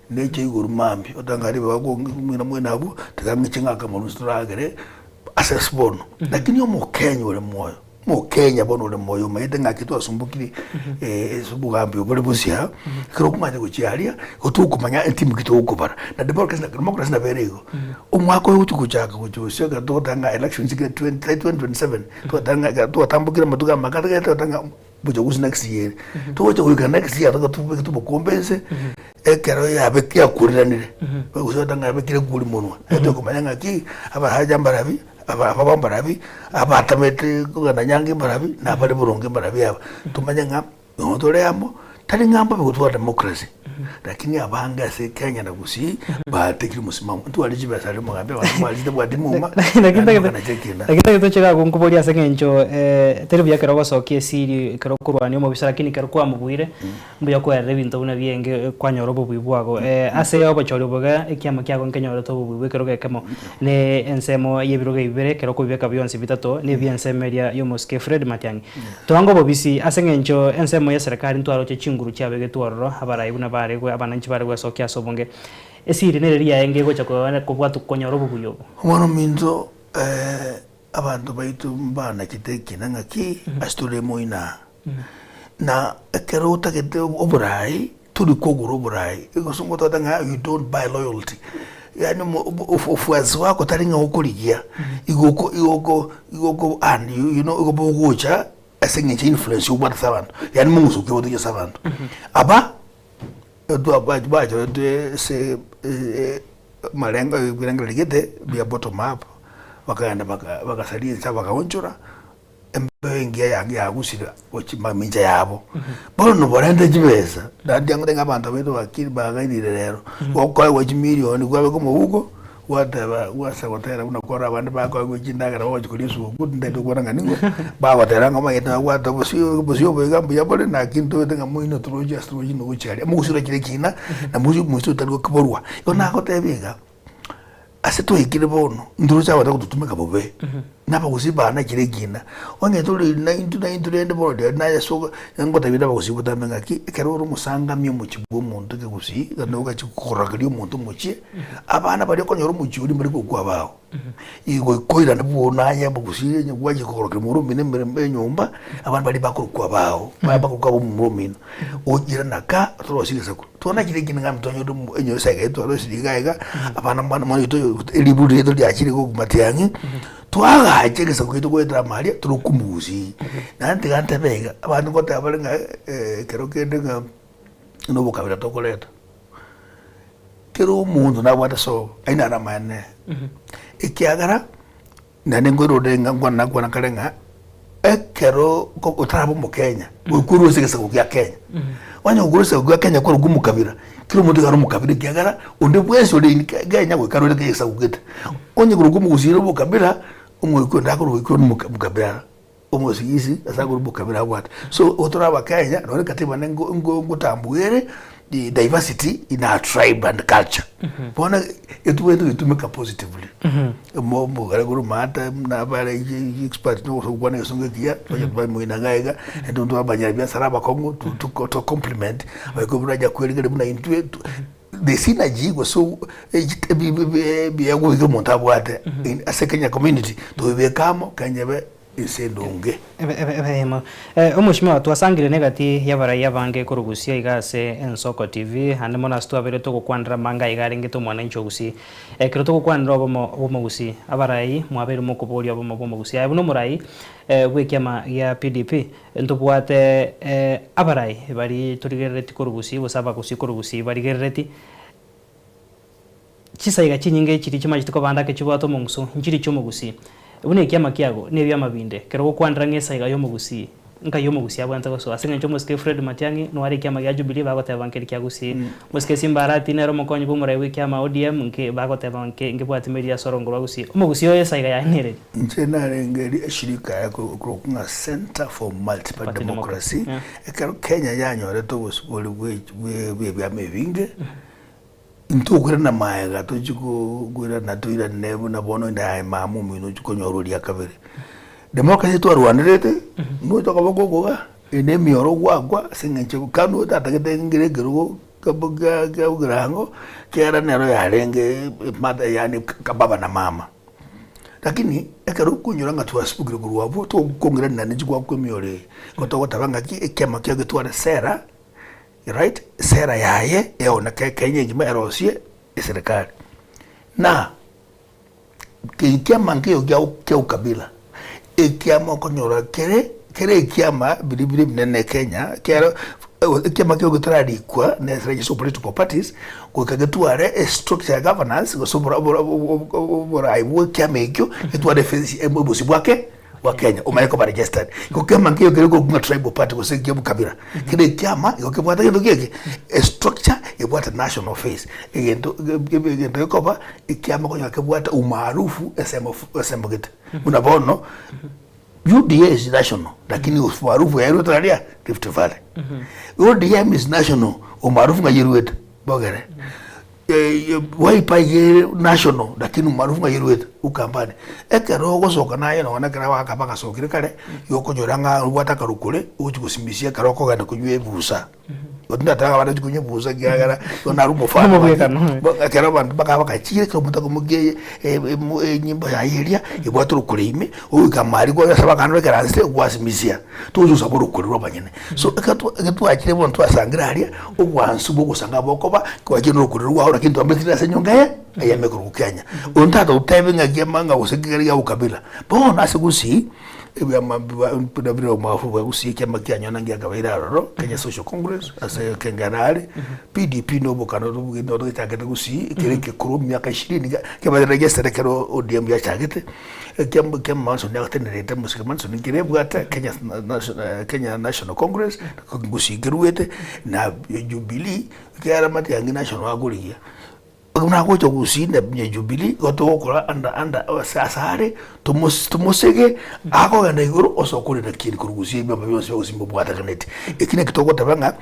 neche iguru mambi otangari bago mwina abo tagamichinga kama nustragere assess bono lakini yo Kenya ule moyo mo Kenya bono ule moyo maite ngakitu asumbukiri subugambi obole busia kero kumanya kuchiaria otukumanya entimu kitu ukubara na democracy na berego umwako utukuchaka kuchusia gatotanga elections 2027 tutambukira matuga makata tutanga bujoguzi next year tuwaje kuika next year tubukombense ekero yabe kyakuriranire bagusotanga yabe kire kuri munwa kumanya ngaki aba haja mbarabi aba mbarabi aba tamete kugana nyange mbarabi na bari buronge mbarabi aba tumanya nga ngotore yamo tali ngamba bigutwa democracy lakini abanga se Kenya na gusi batekiri musimamo tuwalijiba sale mugambe abantu bwadimuma lakini tuchira kunkubolia sengencho telebya kero gosokie siri kero kurwani mu bisara lakini kero kwa mubwire mbuya ko yare bintu una bienge kwanyoro bubibwago ase yo bachori boga ekiama kyago nkenyoro to bubibwe kero gekemo ne ensemo yebiroge ibere kero kubeka byonsi bitato ne byensemeria yo Moske Fred Matiang'i twango bobisi asengencho ensemo ya serikali ntwaro cyo chinguru cyabege twaroro abarayibu na baregwe abananchi baregwe sokia sobonge esiri nereria enge gocha ko bwatu konyoro bubuyobo mwana minzo abantu baitu mbana kiteki nangaki asture moina na ekero utakete oburai tuli koguru oburai igosongo totanga you don't buy loyalty yani ufuazi wako taringa ukurigia igoko and you know igobo gocha asenye influence ubata sabantu yani mungu ukiwote sabantu aba bajo de se malengo birenga ligete bia bottom up bakanda bakasalia saba kaonchura embengia ya gusira ochima minja yabo bono borende jibeza ndandiango denga abantu beto bakiri bagainire rero okwa wa million kwabe ko mubugo whatever wasa wotera unakora abantu bako gujindagara wojikulisu gudinde dokwana ningo ba wotera ngoma yeta wata bosio begambo yabole na kinto denga muino troji astrology no guchari musura kire kina na musu talo kuborwa yona ko tebega aseto ikire bono nduru cha wata kutumika bobe napa kusibana kire kina wange tuli 99 ende bode na yaso ngota bida bakusibuta menga ki keroro musanga myo muchibo muntu ke kusi no gachikora kali muntu muchi abana bali ko nyoro muchuri muri kugwa bawo igo koira ndibona nya bakusi nya gwaje kokora ke muru mine mbere nyumba abana bali bakuru bawo bakuru mu mumino ogira naka trosigisa tona kire kina ngamtonyo enyo sege to rosidigaiga abana mwana ito elibu redo lyakiri ko Matiang'i twaga hajegesa kwito kwetera Maria turukumuzi nante gante bega abantu kote abalenga kero kendenga no bukabira tokoleta kero umuntu nabwata so aina ramane ikiagara nane ngoro denga ngwana kalenga ekero ko utarabo mu Kenya ukuru sigesa ku Kenya wanya ukuru sigesa ku Kenya ko rugumukabira kiro muntu garo mukabira kiagara unde bweso de Kenya ko karo de sigesa ku gete onye rugumugusira mukabira umwiko ndakuru wiko mukabira umusigisi asaguru mukabira bwate so otoraba Kenya none katiba ngo tambuere diversity in our tribe and culture. Bona itumeka positively. Mo garaguru mata na bara expert no so bwana yosonga kia kwa mwina gaiga ndo ndo abanyabia saraba kongo to compliment abiko buraja kweli muna intwe the synergy was so be ego go montabwate in a Kenya community to be kamo kanyabe isendonge ebemo omushima twasangire negati yabaraya bange kurugusia igase Ensoko TV hande mona stwabere to kwandra manga igaringe to mwana inchogusi kiro to kwandra obomogusi abarayi mwabere mukubori obomogusi abuno murai wekiama ya PDP ntubwate abarayi bari turigereti kurugusi busaba kurugusi bari gereti chisaiga chinyinge chiri chima chitiko bandake chibwato mungsu nchiri chomugusi ubune kiama kiago ne bya mabinde kero kwandra ngesaiga yomugusi nka yomugusi abwanza ko so asenga ncho muske Fred Matiang'i no ari kiama ya Jubilee bagota bankeri kiagusi muske Simbarati nero mukonyi bumura we kiama ODM nke bagota banke nge bwati media sorongo bagusi umugusi yo yesaiga ya nere nche narengeri eshirika yako kunga Center for Multiple Democracy ekero Kenya yanyore to busubuli we bya mevinge intugura na maega to gura na tuira nebu na bono nda mamu mino chukonyoruri akabere democracy to rwanderete no to kabogoga ene mioro gwagwa singenche kanu tatagete ngiregero kaboga grango kera nero yarenge mada yani kababa na mama lakini ekero kunyura ngatu asipugire gurwabo to kongera nani chigwa kwemiore goto tabanga ki ekema kyo gitwara sera right sera yaye eona Kenya njima erosie serikali na kiama ngio gya ukabila ikiama konyora kere kiama bilibili nene Kenya kero kiama kyo gutradi kwa na register political parties ko kagetware a structure governance go sobora aibu kiama ikyo etware defense embosi bwake wa Kenya umayeko ba registered ko kama ngio kereko kunga tribal party ko se kiabu kabira kile kiama ko kebwata kendo keke a structure ebwata national face ngento ko ba kiama ko nyakebwata umaarufu esembogete unabono UDA is national lakini umaarufu ya Australia Rift Valley UDM is national umaarufu ngajiruet bogere waipaye national lakini umaarufu ngajiruet ukambane ekero gosoka naye no na kera wakabaka sokire kare yoko nyoranga rwataka rukure uchikusimbisia karoko ganda kunywe busa odinda tanga bana kunywe busa gyagara yona rumo fa kera bantu baka chire ko mutako mugeye nyimbo ya iria ibwatu rukure ime ukamari kwa saba kanwe karanse kwasimisia tuzu saburu kure robanyene so ekatu akire bontu asangraria ogwansu bogusanga bokoba kwa kino rukure rwa lakini twambetira senyongaye ayame kurukanya untata utabenga gemanga usegeria ukabila bona asigusi ebya mabira mafu bagusi kema kyanyona ngiyagabaira roro Kenya Social Congress ase kenganale PDP no bokano bugendo twagete gusi kireke kuru myaka 20 kebadira gesere kero ODM ya chagete kema manso nyatenere musike manso ngirebwata Kenya National Congress gusi giruete na Jubilee kera mati yangi national agulia una gocho gusinde bye Jubilee gotokora anda asare tumosege ako ganda iguru osokuri na kiri kurugusi baba byose bagusimba bwata kaneti ikine kitoko tabanga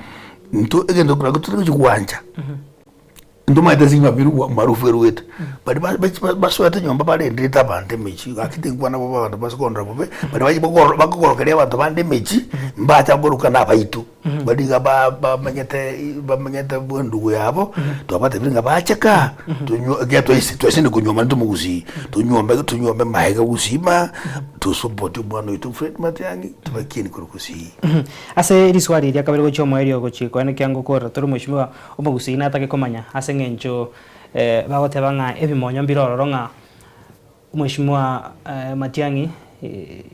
nto egendo kura guturi kuwanja nduma itazima biru marufu ruwete bali baswata nyomba bale ndita bande mechi akite ngwana baba bantu basokondra bobe bali bakokorokeria abantu bande mechi mbata goruka na baitu bali ba manyete bundu yabo twabate biringa bacheka tunyo twesinde kunyoma ntumugusi tunyombe mahega gusima tusupport bwana itu Fred Matiang'i tubakini kurukusi ase riswari ya kabiri gocho mwerio gochiko ene kyango kora turu mwishimiwa umugusi na take komanya ase ngencho bagote banga ebimonyo mbirororo nga mwishimiwa Matiang'i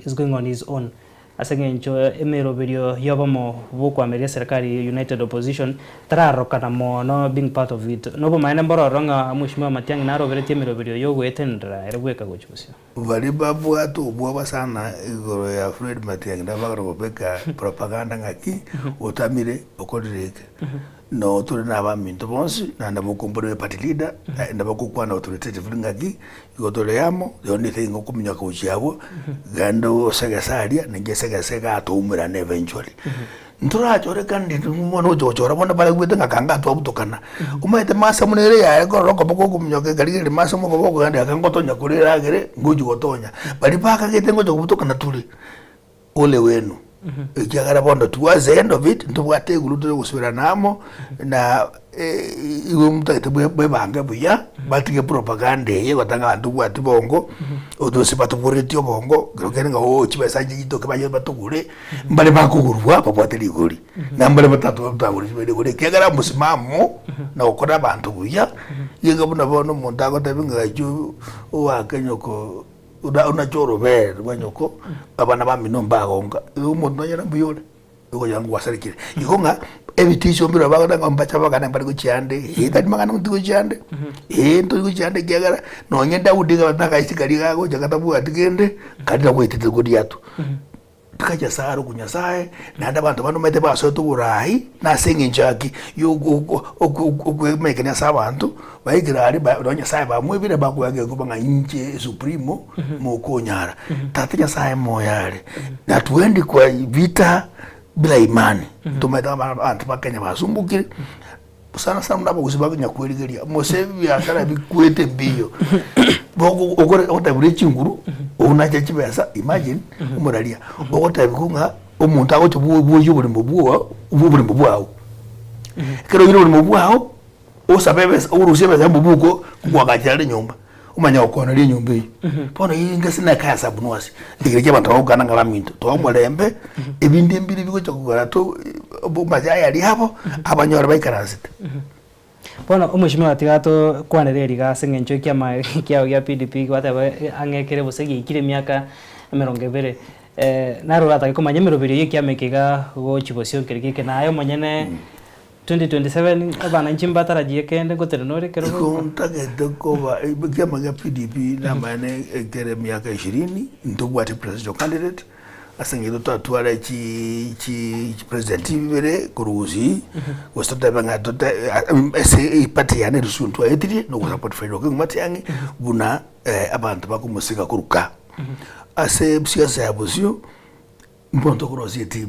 is going on his own ase ngencho emero video yobomo bukwa meria serikali United Opposition tararoka na mono being part of it no bomaene mbororo nga mwishimiwa Matiang'i na roberete emero video yogwetendra erebweka gochusio bali babwatu bwaba sana igoro ya Fred Matiang'i ndabagara gobeka propaganda ngaki utamire okodireke no turi naba minto bonsi na ndabukumbure party leader ndabakukwa na authoritative ngaki igotore yamo the only thing okuminya ko cyabo gando segasaria ngesegasega atumira eventually nturachore kandi mwana ujochora bona bale gwete ngakanga twa butokana umaite masa munere ya ko roko boko kumnyoke kali masa mo boko kandi akangotonya kurira agere nguju gotonya bali paka gete ngojo butokana tuli ole wenu ikiagara bondo towards the end of it ntubwate guluto gusubira namo na iwe mutagete bwe banga buya batige propaganda ye batanga bantu bwati bongo odose batuburetio bongo grogene ngo chibasanje gitoke bayo batugure mbale bakugurwa babwate liguri nambale batatu batagure bide gure kiagara musimamo na ukora bantu buya yenga buna bono muntago tabinga ju wakanyoko una choro ver banyoko abana ba minomba gonga umuntu nyana buyole uko yangu wasarikire ikonga ebitisho mbira bagana ngampacha bagana bari kuchande hitani magana mtu kuchande ndo kuchande kiagara no nyenda udiga bataka isikali gago jakatabu atigende kadira kwetete kodi yatu tukaja saro kunyasaye nanda abantu bano mete baso tuburahi nasenga njaki yo okwemeke nya sabantu bayigirari badonya saye bamwebire bakuyage kubanga inje supremo mukonyara tatinya saye moyale na tuendi kwa vita bila imani tumeta abantu bakenya basumbukire sana sana ndaba kuzibaganya kweligeria mosevi akara bikwete mbiyo bogo okore otabure chinguru unaje chibesa imagine umuralia okotabikunga umuntu ago tubuyo buri mbubuwa kero yiro buri mbubuwa osabebes urusebeza mbubuko kwagajale nyumba umanya ukona li nyumba iyi pona yinga sina kaya sabunwasi ndigire abantu bagana ngabaminto to mulembe ebindi mbiri biko cyakugara to bumajaya ali hapo abanyora baikarazita Bona umushimi watigato kwanereri ga sengencho kya ya PDP kwataba angekere busegi ikire myaka 20 narurata ko manyemero biri yekiamekiga go chibosio kerike nayo monyene 2027 abana nchimba tarajiye kende goterenore kero kontage dokoba ibyama ya PDP na mane kere myaka 20 ndobwate presidential candidate asengero tatwara chi president ibere kuruzi wostata banga tota ese party ya nerusuntu ayitiri no support fero ko matiyangi buna abantu bakumusika kuruka ase siasa ya bosio mponto kurozi team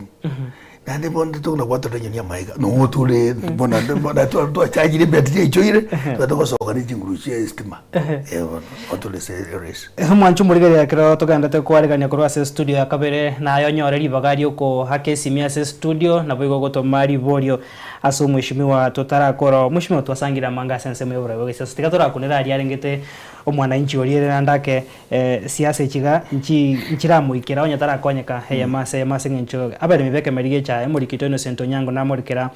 nande bonde tokuna kwatoro nyanya maiga no tule bona to chajire betije choire to soka ni chinguru che stima otule se race mwanchu murigere yakiro tokanda te kwareganya korwa se studio yakabere nayo nyoreri bagari uko hake simia se studio na bwigo gotomari borio aso mwishimiwa totarakoro mwishimiwa twasangira manga sense mwe bure bwese tikatora kunera ari arengete omwana inchi oriere nandake siasa ichiga nchira muikira onya tarakonyeka heya mase ngencho abere mibeke merige cha emurikito no sento nyango na murikira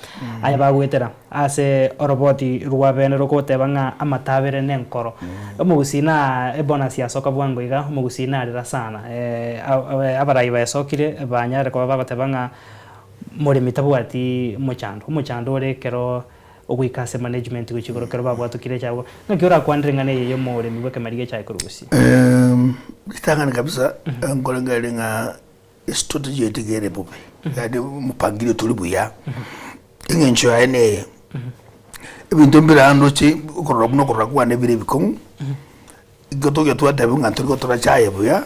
aya bagwetera ase oroboti ruwabene rokote banga amatabere nenkoro omugusina ebona siasa kabwango iga omugusina arira sana abarayi bayasokire banyare ko babatebanga muri mitabwati muchando rekero ogwikase management guchigoro kero babwatukire cyabo nkiora kwandringane yeyo muri mibeke marige cya kurusi bitangana kabisa ngorengere nga strategy etigere bobe yade mupangire tuli buya ingencho ene ibintu mbirando chi ukorora muno korora kwane bire bikomu igotoge twadabu nganturi gotora chaye buya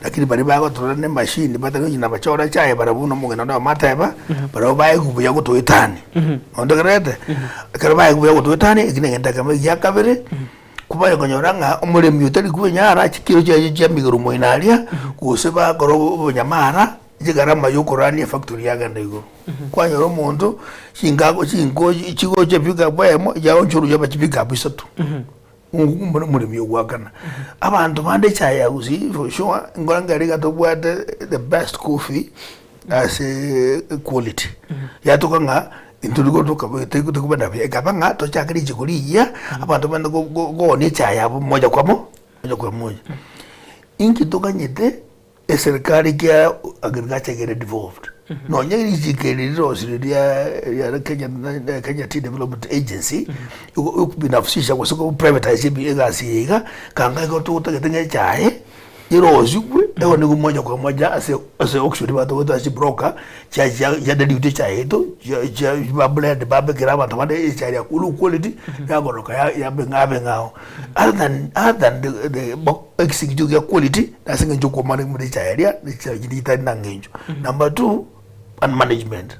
lakini bari bago torane machine batanga nyina bachora chaye barabuna mugena ndo mateba baro baye kubuya gutoitani ondo grede kare baye kubuya gutoitani ikinengenda kama yakabere kubaye konyoranga umuremi utari kubenyara chikiro cya miguru moinalia kuseba koro nyamara jigarama yokorani factory yaganda igo kwanyoro muntu shingago chigo chepika bwemo yawo churu yabachipika bisatu muri wakana abantu bande chaya uzi for sure ngoranga riga to bwate the best coffee as a quality yatokanga inturugo to kabete kubanda bya kabanga to chakiri chikuliya abantu bande go ne chaya moja kwa moja inki tokanyete serikali kia agriculture get devolved no nyeri jikeri rosiri ya Kenya Tea Development Agency ukubinafsisha kwa soko privatize biega kanga ko to tagenge chae irozugwe ewo ni kumoja kwa moja ase auction bato wata si broker ya duty chae to ya bablend babe kiraba to bade chae ya kulu quality ya goroka ya bengabe ngao other than the executive quality nasinga njoko mari muri chae ya ni chae jidita nangenjo number 2 and management.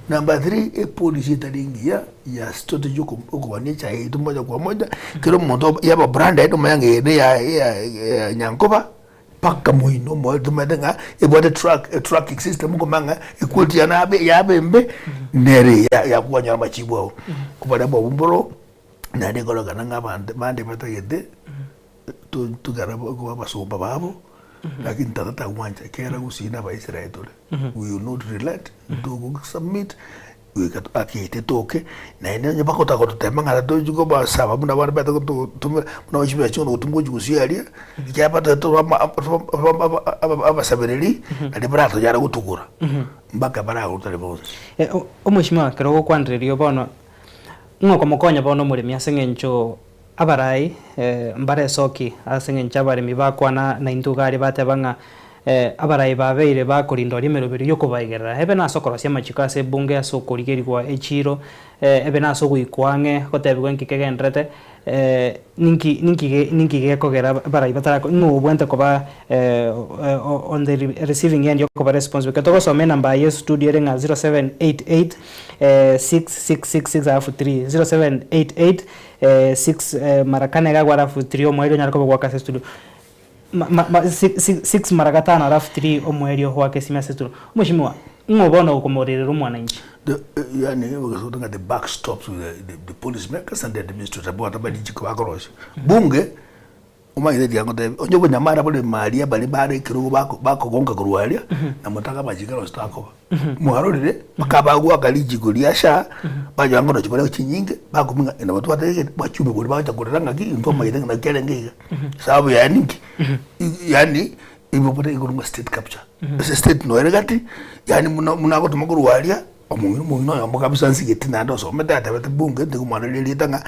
Number 3 a policy taringia ya strategy kwa nature yetu moja kwa moja kilo mmoja ya brand yetu mayange ya Nyankoba paka muino mo tumedenga ibode tracking system ko manga equality ya bembe nere ya kwanya machibo kubada bobumboro na de golo kananga bande matayede tu garabo ko basomba babo lakini tata uwanja kera usina ba Israel we will not relent to submit we got akite toke na ene nyabako ta ko temanga to jugo ba saba muna ba beta ko tume muna wachibya chono tumbo jugusialia ikapata to aba sabereli ade brato yara gutukura mbaka bara utale bonse omwishima kero kwandrerio bono ngoko mokonya bono muri asengencho abarai mbare soki asengencha abaremi bakwana na indugari batebanga abarai babeire bakorinda rimero biri yokubaigera ebe nasokoro cia machika se bunge asokorigerigwa echiro ebe nasoguikwange gotebigwa nkikegendrete ninki gekogera barai batara no bwente koba on the receiving end yokoba responsible katogo some number yes studio renga 0788 6666 3 0788 6 marakane gagwara 3 omwero nyarako kwa kase studio 6 maragatana alafu 3 omwerio wake simasitu mheshimiwa ngobona ukomorerera umwananchi yani wakasotanga the back stops with the police makers and the administrator bota bali chikwakorosha bunge umaire yango de onyo nyamara bole maria bali bare kirugo bako gonga kurwalia na mutaka bajikaro stako muharorire makabagwa kaliji kuliasha bajo yango chibale chinyinge bako minga ina watu wateke bachume bole bacha kuranga ki ndoma ide na kelenge sababu yani ibopote ikurunga state capture state no eregati yani munako tumakurwalia omuntu yambo kabisa nsigeti nando so medata bete bunge ndikumana lelitanga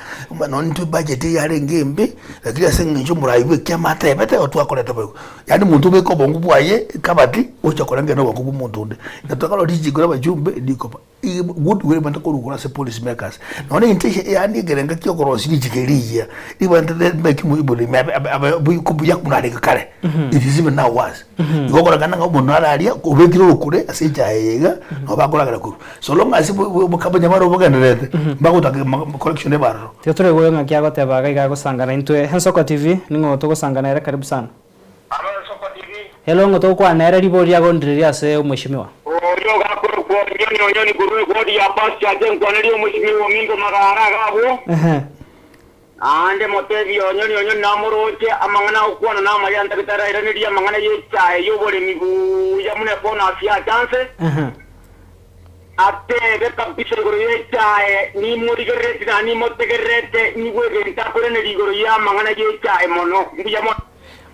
noni tu budget yale ngembe lakini asengenjo murayiwe kyamata bete otwakoleta bwe yani muntu beko bongu bwaye kabati ochakolange no bongu muntu nde nataka lodiji gura bajumbe ndikopa good way banta ko rukura se police makers noni inte yani gerenga kyokorosi dijikeliya ibanta make mu ibole abu kubuya kunaleka kale it is even now was ngokora kana ngomuntu alalia ubekiro rukure aseja yega no bakola kuru so long as mukabanya maro boganderete mbagutaka collection e barro tetore goyenga kyago tebaga igago sangana intwe Hensoko TV ningo to gusangana era karibu sana Hensoko TV hello ngo to kwa nere ribori yago ndiria se umheshimiwa yo gakuru ko nyoni guru godi ya pasta jen kwa nere umheshimiwa mingo magara gabo ande motevi nyoni namoroje amangana ukwana na mayanda bitara ira ndiria mangana yecha yobore migu yamune pona afya chance ate kabisa goro yechae ni morigerete na ni motegerete ni gwegenta kore ne rigoro ya mangana yechae mono mbiyamo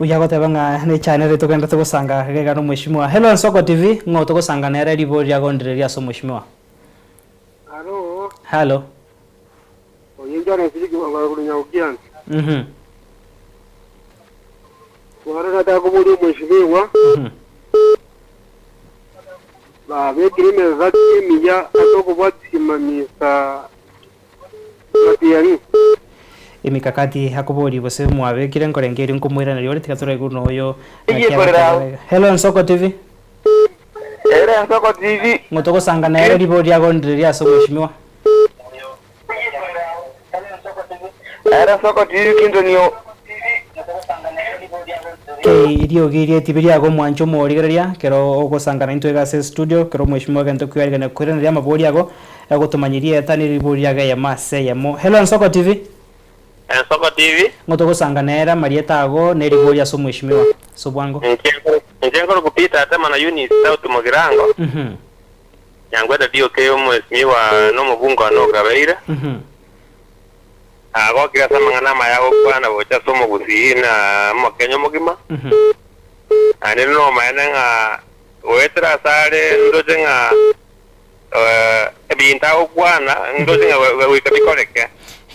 uyagote banga ne channel to kenda to gusanga gega no mheshimiwa hello Hensoko TV ngo to gusanga na era ribori ya gondreria so mheshimiwa hello oyinjana sigi ngara kunya ukian wara ta ko bodi mheshimiwa bekirime zati miya atoko batimamisa matiari imikakati hakubori bose mwabekire nkorengeri nkumwira nari orete katura guno oyo hello Hensoko TV Hensoko TV ngotoko sanga na ero ribori ya gondreria aso mheshimiwa Hensoko TV kindonio irio girie tibiria go mwancho morigereria kero ogosangana into gase studio kero mheshimiwa gento kwirigana kwirana mabori yago agotumanyiria etani ribori yaga ya mase ya mo hello Hensoko TV Hensoko TV ngoto gosangana era marieta ago ne ribori ya so mheshimiwa so bwango njengo kupita hata mana unit sauti mogirango yangweda dio keyo mheshimiwa no mubungo no gabeira ago kira samangana mayago kwana bocha somo gusina makenyo mogima ani no mayenga wetra sare ndojenga ebinta okwana ndojenga wikabikoleke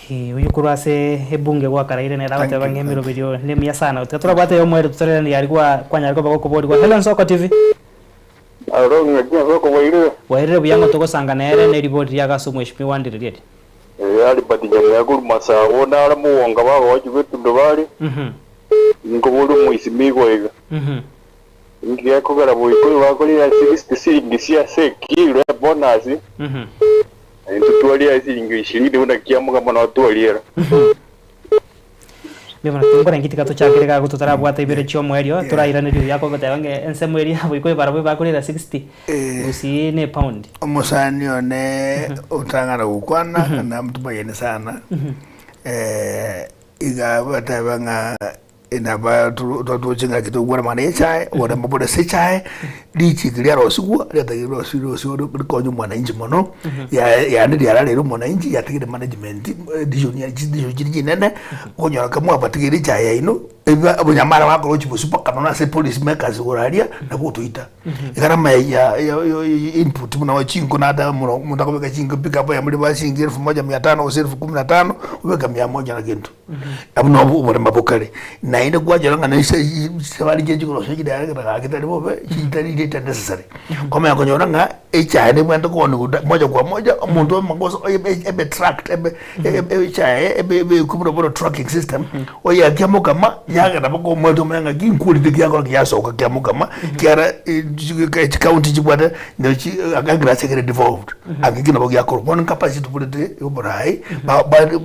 uyukurase ebunge gwa karaire ne raute bangemiro video ne mya sana utatora bate yo mwere tutere ni yarigwa kwanya ariko bako kubodi kwa hello Hensoko TV aro ngajya bako waire buyango togosanga nere ne ribodi yaga so mheshimiwa ndiririete yali badinja yakuru masawo nala muwonga bawo wajibetu ndobali ngo bolu muisimigo ega ngiye kugara buikuru bakolera 60 shilingi cia sekilo ya bonus ntutualia shilingi 20 unakiamuka mwana watualiera Bimana tungora ngiti kato chakirega gututara bwata ibere chyo mwerio turairaniriyo yako gotebange ense mweri buikuru barabwe bakolera 60 usi ne pound omusani one utangana gukwana na mtu bayene sana iga batabanga inaba tuchinga kitu gwana mane chai ora mabode se chai dichi klia rosigwa ya tagiro siro konyo mwana inji mono ya ndi ya lero mwana inji ya tagire management dijon ya dijon nene konyo kamwa abatigire chai ya ino eba abonyamara bako rochi busupa kanona se police makers oraria na kutuita ikarama ya input muna wachingo na ada munda kubeka chingo pick up ya muri bashingi 1500 au 1015 ubeka 100 na kintu abuno ubore mabokare na inde kwajeranga na sabali jeje ko soji dare ka kitari bobe chitari data necessary kama yakonyoranga chai mwenda ko moja kwa moja umuntu mangoso ebe tracked ebe chai ebe kubura boro tracking system oya kyamo kama yaga na bako mweto manga kinkuli dikyako kyasoka kyamo kama kyara county chibwata ndochi agagra secret devolved agikina bako yakoro one capacity bulete yoborai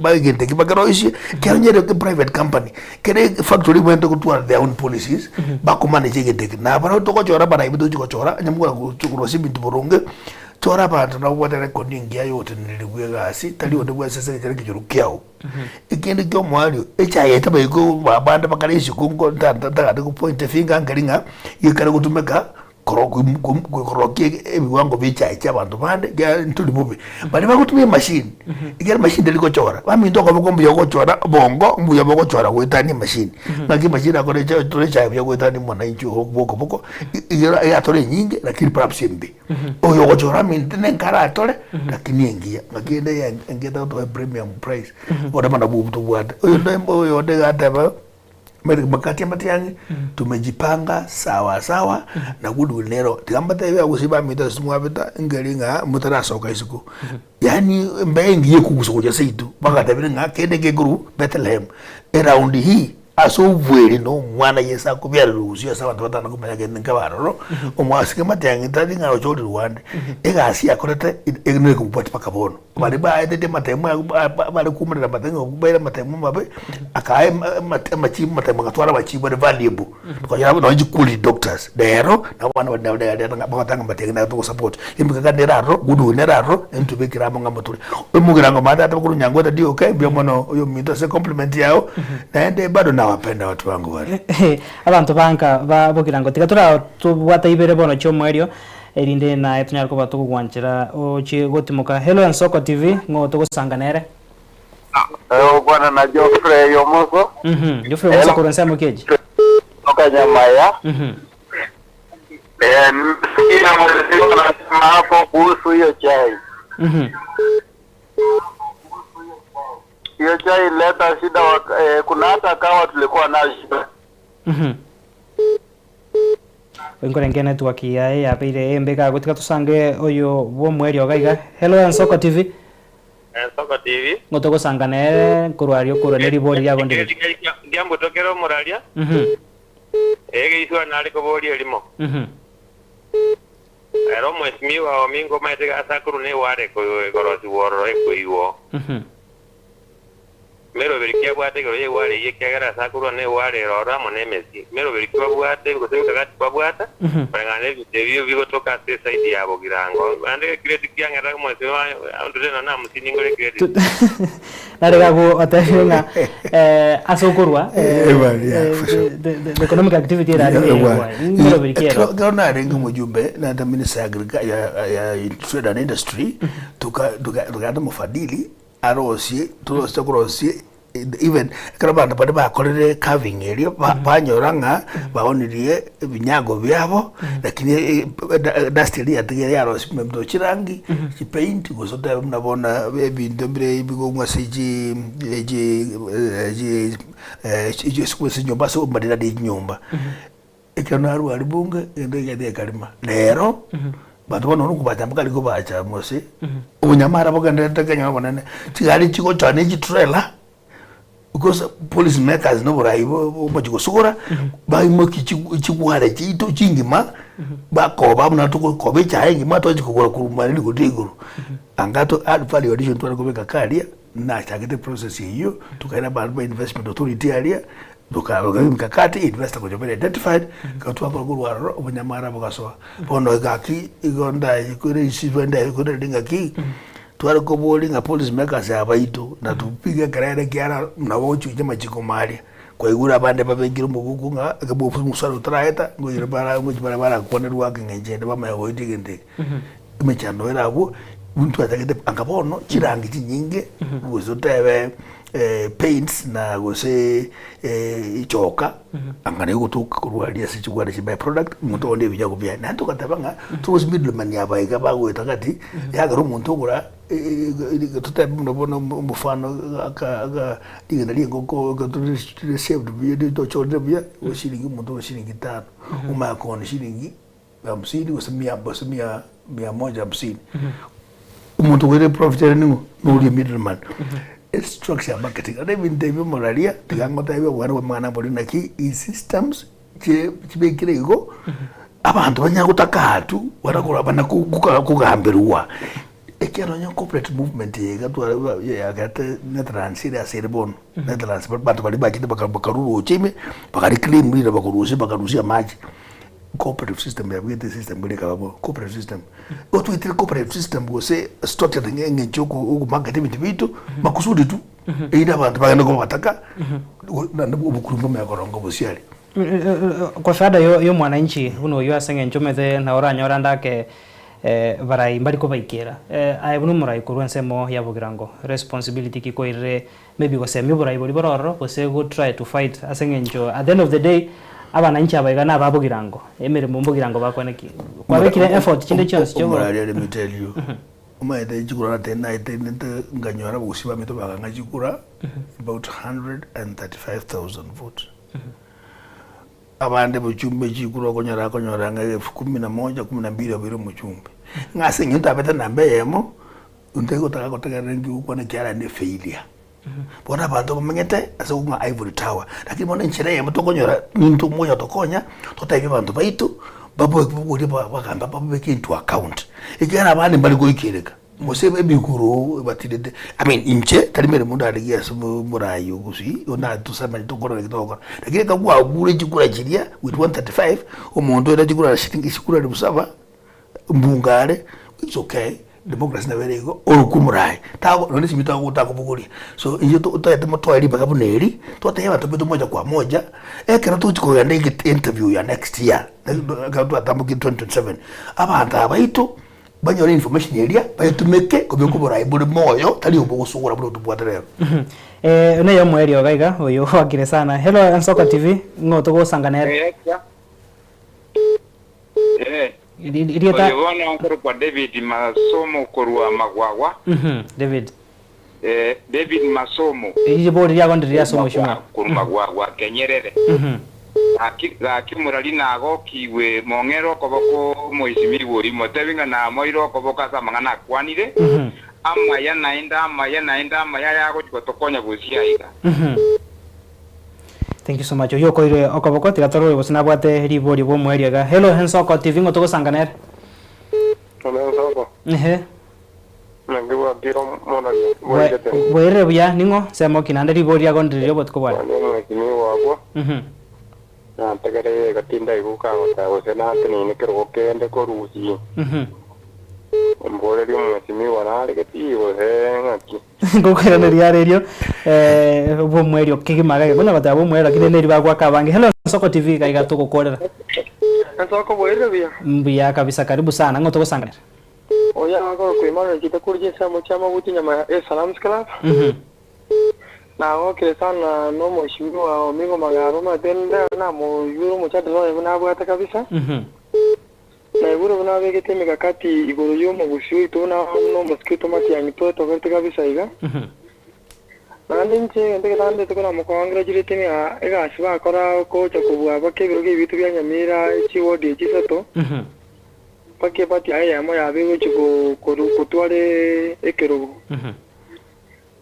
ba gente kibagaro ishi kyanyere ke private company kene factory went to their own policies bako manage gente na baro to ko chora bana ibido ko chora nyamura ku simbi tuburunge chora bantu na wata recording ya yote nilikuwa gasi tali wode bwa sasa kile kijurukiao ikindi kyo mwali echa yeta bayiko babanda bakarishi kungo ndanda ku point finger ngalinga yikara kutumeka koroki ebiwango bicha abantu bande ya ntuli bubi bali bakutumia machine igera machine deliko chora bami ndoko bokombo yoko chora bongo mbuya boko chora kwetani machine ngaki machine akore tole cha bya kwetani mwana inchi boko boko igera ya tole nyingi lakini perhaps mbi oyo ko chora mintene nkara tole lakini ingia ngaki ende ya ngeta to premium price oda mana bubu to bwada oyo ndembo oyo de gata makati amatiyangi tumejipanga sawa na gudu nero tikambata ya kusiba mita simwabita ngelinga mutarasoka isiku yani mbengi yekukusoja seitu bakatabire nga kende geguru Bethlehem around hii aso vweli no mwana yesa kubyara ruhusiyo sabantu batana kumenya gende nkabaro omwasike matiyangi tadi nga ochori Rwanda egasi yakorete egne kumpati pakabono bari ba ede matemu bari kumurira matengo kubaira matemu mabe akaye matemu gatwara bachibo de valuable ko yabo no jikuli doctors dero na wana wadada batanga matengo na to support imbika neraro gudu neraro entubekira mo ngamatuli umugira ngo mata atakuru nyango tadi okay byomono uyo minto se compliment yao na ende bado na wapenda watu wangu wale abantu banka babugira ngo tikatura tubwata ibere bono cyo mwerio erinde na etunyar ko batuko gwanchira ochi gotimuka Hello and Soko TV ngo tugosanganere bwana na Geoffrey Omoso Geoffrey Omoso ko nsema keji Okanyamaya ina mwezi na hapo kuhusu hiyo chai hiyo chai leta shida kuna hata kawa tulikuwa na shida Ngore ngene tu akiae apire embeka gutika tusange oyo bo mwerio gaiga Hello and Soko TV Soko TV ngotoko sangane kurwario kuroneri bori yago ndi ngiambo tokero moralia ege iswa nali ko bori elimo ero mwesimiwa omingo maitega asakuru ne ware ko gorosi woro eko iwo mero berikia bwate ko ye ware ye kagara sakuru ne ware rora monemesi mero berikia bwate ko se kagati bwata pangane bivyo bigotoka se side yabo girango ande credit kyangara mo se andure na musini ngore credit narega go atashina asokurwa the economic activity era mero berikia gona rengo mujumbe na the minister ya trade and industry tuka mufadili arosi tulosta kurosi even karabanda pade bakorere carving area banyoranga baonirie binyago byabo lakini dastili yatigere arosi memdo chirangi chi paint gusota mnabona ebintu mbere bigomwa siji sikwese nyumba so madira de nyumba ekanaru alibunga ende yade kalima lero bantu bano nukubatambuka liko bacha mose unyamara boganda takanya bonane tigali chiko chane chi trailer because police makers no burai bo majigosora ba imoki chigwara chito chingima ba ko ba mna to ko be chaingi ma to chikogora kurumani kutiguru angato add value addition to ko beka kalia na chagete process hiyo tukaenda ba investment authority alia tukaroga mkakati investor ko jobele identified ka tu akora kurwaro obanyamara bokaso bono gaki igonda ikure isivenda ikure dingaki twari ko bolinga police makers abaito na tupiga karere kiara na wochu jema chikomali kwa igura bande babengira mugugu nga akabo musaro traeta ngoyira bara konerwa ngengende bamayoiti gende imechando era abo muntu atagete angabono chirangi chinyinge guzotebe paints na gose ichoka angane gutuka kurwalia sichugwara chibai product muntu onde bijya kubya nanto katabanga tuzi middleman yabayiga bagwetakati yagaro muntu gura tutabu nabona mufano aka digenda liengoko gature saved byo to chode bya oshiringi muntu oshiringi 5 uma kona shiringi 50 usimia 150 umuntu wele profiter ningo no middleman structure marketing ade bindebe moralia tigangota ibe wana mwana bolina ki systems chibekire igo abantu banyagutakatu warakora bana kugambirwa ekero nya corporate movement yegatwa yagate Netherlands ira serbon Netherlands bantu bali bakite bakaruru uchime bakari claim ira bakarusia maji cooperative system ya bwete system bule kababo cooperative system otu itire cooperative system gose structure ngenge choko ugu market bitu makusudi tu ida abantu bagenda ko bataka na ubukurumba mekorongo busiali kwa fada yo mwananchi uno yo asenge nchomeze na oranyora ndake barai mbali ko baikera ayibunu murai kurwensemo yabugirango responsibility kikoire maybe gose myuburai boli bororo gose go try to fight asenge ncho at the end of the day abana nchi abaigana babugirango emere mumbugirango bakwaneki kwa bekire effort chinde chance cyo let me tell you umaide chikura tena itende nganyora busiba mito baganga chikura about 135,000 votes abande buchumbe chikura konyora nga 11 12 abiro muchumbe ngase nyinto abeta nambe yemo untego taka rengi ukwana kyara ne failure bona bantu bamengete ase kuma Ivory Tower lakini bona nchire yemo tokonyora nintu moya tokonya totaibe bantu baitu babo bukuri bagamba babeke into account igera abandi bali goikereka musebe bikuru batirede I mean inche tarimere mundu ariya sumu murayo gusi ona tusama tokora kitoko lakini kagwa gure chikura chiria with 135 umuntu era chikura shitingi chikura libusaba mbungare it's okay democracy na verego orukumurai tawo none simita gutaka buguri so inje to motwali bakabuneri toteba tobeto moja kwa moja ekera tuchiko yande interview ya next year gatu atamuki 2027 abantu abaito banyora information area bayitumeke kubikuburai buri moyo tali ubugusugura buri tubwaterero ne yo mweri ogaiga oyo wakire sana hello Nsoka TV ngoto go sanganere Irieta Oyona nkoro kwa David Masomo korwa magwagwa David David Masomo ijibori ya gonde ya somo shuma korwa magwagwa kenyerere akimurali nago kiwe mongero koboko moisimi bori motebinga na moiro koboka samangana kwanire ama ya naenda ya go tokonya busia iga Thank you so much. Yo koire okoboko tigatoro bosina bwate ribori bo mweriaga. Hello Nsoka TV ngoto sanganer. Hello Nsoka. Nangiwa diro mona. Were buya ningo semo kinande ribori ya gondre yo botko bwa. Ni wako. Na tegere gatinda iguka ngota osena tini ne kero kende ko rusi. Mbore dio mwesimi wanale ketiwo ngaki. Ngokera ne riarerio bo mwerio kigimagaye bona bata bo mwera kine neri bagwa kabange. Hello Nsoka TV kaiga tuko korera. Nsoka bwere bia. Mbia kabisa karibu sana ngoto gosangana. Oya ngako kuimana kitakurije samo chama buti nyama Salams Club. Na okere sana no mheshimiwa Omigo Magaro matenda na mo yuro muchato no na bwata kabisa. Na iguru na vegete mikakati iguru yo mu bushui to na no mosquito mati yanito to garte kabisa iga. Na ndinche ndeke tande to na mo congratulate me ega shiba kora ko chakubwa bake biroge bitu bya nyamira chiwo de chisato. Bake pati aya mo ya bego chiko kutware ekero.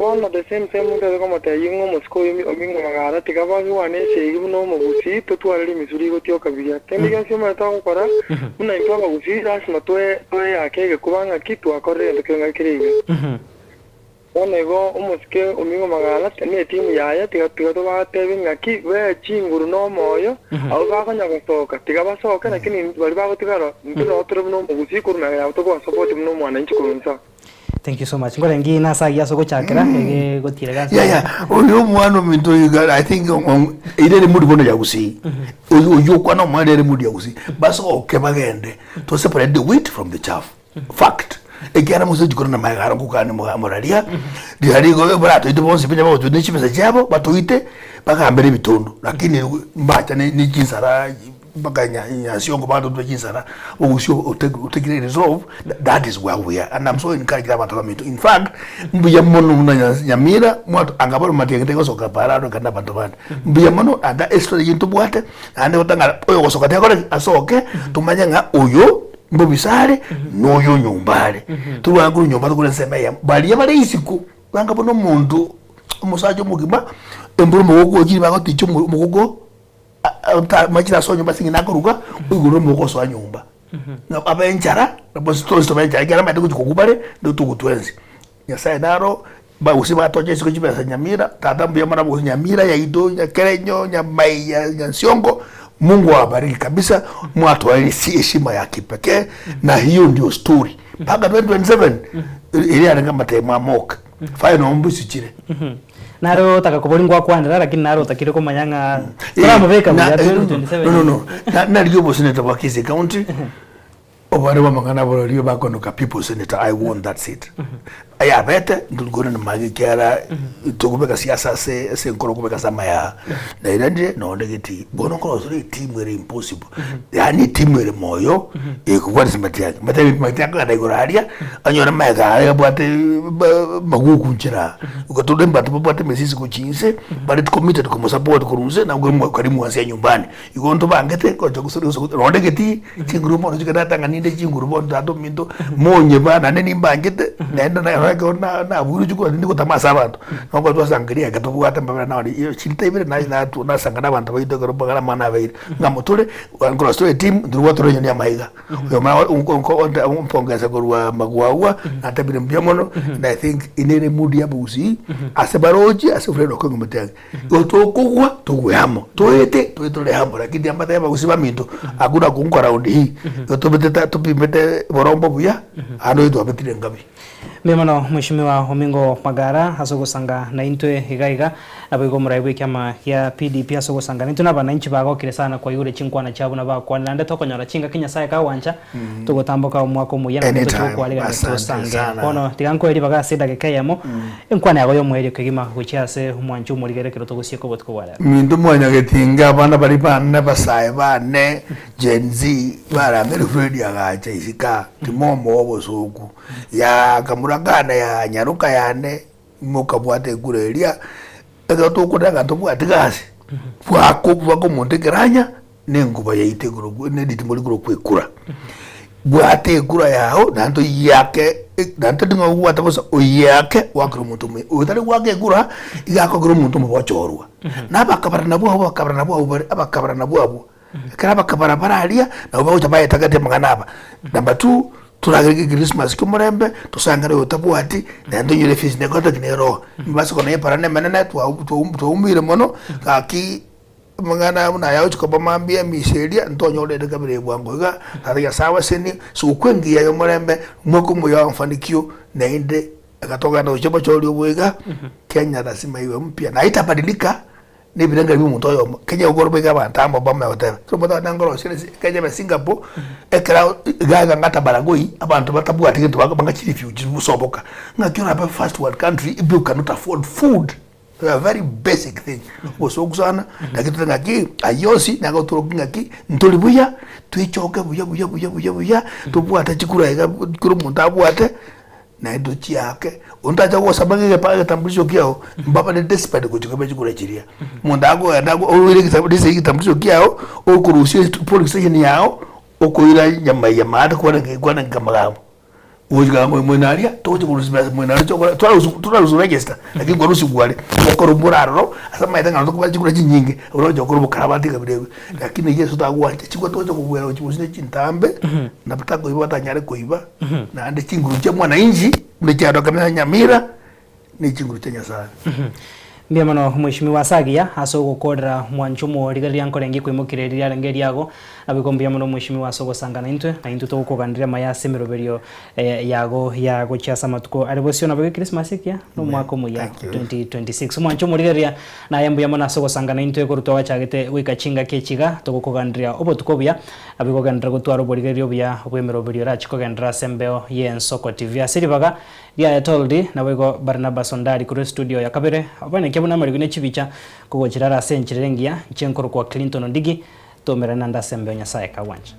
One of the same mtu kama tayingo Moscow omingo magara tikabagi wane segi no mugusi to twali misuri go tio kabia tendiga sima tawo para una itoa mugusi ras matwe akege kubanga kitu akore ndokenga kiriga onego umuske omingo magara tene timu yaya tiga to ba tebe ngaki we chinguru no moyo au ba kanya gosoka tigabasoka lakini bali ba gotigaro ntino otro no mugusi kurna ya to go support no mwana nchi kurunsa. Thank you so much. Ngore ngi na sagia so gochakira gotire gasa. Yeah. Oyo mwana minto yuga I think ire muri bono ya gusi. Oyo kwa no mwana ire muri ya gusi. Baso okebagende to separate the wheat from the chaff. Fact. Ekiana muso jikona magara kukane moralia. Diharigo barato ito bonse pinya bo tunechi pesa jabo batuite bakambere bitondo. Lakini mbacha ni jinsara baganya siongo bado tujinsara ogusio utegire resolve. That is where we are, and I'm so encouraged about it. In fact mbuya mono na nyamira mwato angabaro matengete ko soka parado kana bantu bana mbuya mono anda extra yintu bwate ande otanga oyo gosoka tekore asoke tumanya nga oyo mbobisale noyo nyumbale tuwanguru nyumba tukule semeya bali yabale isiku banga bono muntu umusajo mugima emburu mugogo kiri bago ticho mugogo machira so nyumba singi nakuruka uyiguru mugogo so nyumba na abenjara na bosto sto benjara gara mate kukubale ndo tukutwenzi nyasaye naro ba usiba toje siko chipesa nyamira tatambu ya mara bo nyamira ya ido ya kerenyo ya mai ya nsiongo. Mungu awabariki kabisa, mwatoa heshima ya kipekee na hiyo ndio story. Paka 2027 ili ananga tema moka. Final ombusi chire. Naro takakubolingwa kwandira lakini naro takire ko manyanga kama beka mu 2027. No. Na liyo bo senator wa Kisii County. Obare wa mangana bolo liyo ba kono ka people senator. I want that seat. Aya bete ndugore na magi kera tugubeka siasa se nkoro kubeka sama ya na iranje no ndegeti bono ko sori team were impossible yani team were moyo ekukwari simatia matia ka daigораria anyora mega ya bwate maguku nchira ukotude mbatu bwate mesisi kuchinse but committed ko support kurunze na ngwe karimu wansi nyumbani igonto bangete ko kusori no ndegeti chinguru mo njikata tanga ninde chinguru bo ndato minto monye bana neni mbangete naenda na na buru juko ndiko tamasa abantu noko twasangiria gatubwate mbabira nawe iyo chintebere na tu nasangana abantu bayito gorobagara mana bayire ngamutule ngoro story team ndurwa toronya ya maiga yo ma umpongeza gorwa magwawa natabire mbyamono and I think inere mudi abuzi asebaroji asefredo ko ngumutanga otokugwa tugwamo toete hamo lakini ambata yaba usiba minto agura kunkora round hii yotobete tupimete borombo buya ano ito abetire ngabi Memano Mheshimiwa Omingo Magara asogosanga na intwe igaiga nabigo muraibu kyama ya PDP asogosanga nintu nabananchi bagokire sana kwa yure chinkwana chabu na bakwana nde tokonyora chinga kinya saye ka wancha tugotamboka umwako muyana muto kwaliga tosange kono tiganko eri baga seda gekayamo enkwana yago yo muheri kigima gucyase umwanchu murigere kiro togusiye ko botko wala mindu mwanya getinga abana bari bana basaye bane Gen Z baramere Fred agacha isika timomo obosuku ya kamuragana ya nyaruka yane mukabwate gureria egato kudaga tobwate gasi bwako montegeranya nenguba yaite gurugu neditimuri guru kwekura bwate gura yao nanto yake nanto dinga wata bosa oyake wakru mutume utari wake gura igako guru mutume bochorwa nabakabara nabo abakabara nabo karaba kabara baralia na ubaho chabaye takate manganaba number 2 turagirige Christmas kumurembe tusangare utabwati nando nyure fish negota kinero mbase kone parane menene tuumire mono kaki mangana una yao chikoba mambia miseria ntonyo de kabire bwangoga taria sawa seni sukwengia yo murembe mwoko muyo mfanikio na inde akatoka na uchoba choli obwega Kenya lazima iwe mpya na itabadilika ni bidanga bimu mtoyo Kenya ugorbe ga bantambo bama hotel so boda dangoro sile Kenya be Singapore ekra gaga ngata baragoi abantu batabwati kintu banga chiri future busoboka ngakiona ba first world country if you cannot afford food a very basic thing osogusana nakitu ngaki ayosi nagotoro ngaki ntolibuya twichoke buya tubwata chikura ega kuru muntabwate na edochi yake untaja wo sabangeke pale tambulisho kiao mbaba ne desperate kuchukua chikura chiria mundago adago owire kitambulisho kiao okuruhusiwa police station yao okoira nyama ya maada kwa ngamagambo ujiga mwenaria toje kurusimeza mwenaria chokora turaruzu register lakini kwa rusi gwale okoro muraro asa maitanga ndo kuba chikura chinyingi uroje okoro bukarabati kabire lakini Yesu tagwa chikwa toje kubwera uchibusine chintambe na butako ibo batanyare koiba na ande chinguru cha mwana inji ndechado kamenya Nyamira ni chinguru cha Nyasaye. Mbia mano Mheshimiwa Sagia aso gukorera mwanchumo rigaria nkorengi kwimukiriria rengeri yago abikombia mano Mheshimiwa aso gusangana intwe na intu tugukuganira maya semiroberio yago chiasa matuko aribosio na bwe Christmas ikia no mwako muya 2026 mwanchumo rigaria na yambia mano aso gusangana intwe kurutwa wachagete wikachinga kechiga tugukuganira obotukobia abikoganira gutwaro borigerio bya bwemeroberio rachikogendera sembeo ye Soko TV asiribaga ya toldi na wego Barnabas Ondari kuri studio ya kabere abane kebuna marigune chibicha kugochirara senchirengia chenkoro kwa Clinton Ndigi tomera nanda sembe Nyasaye kawanja.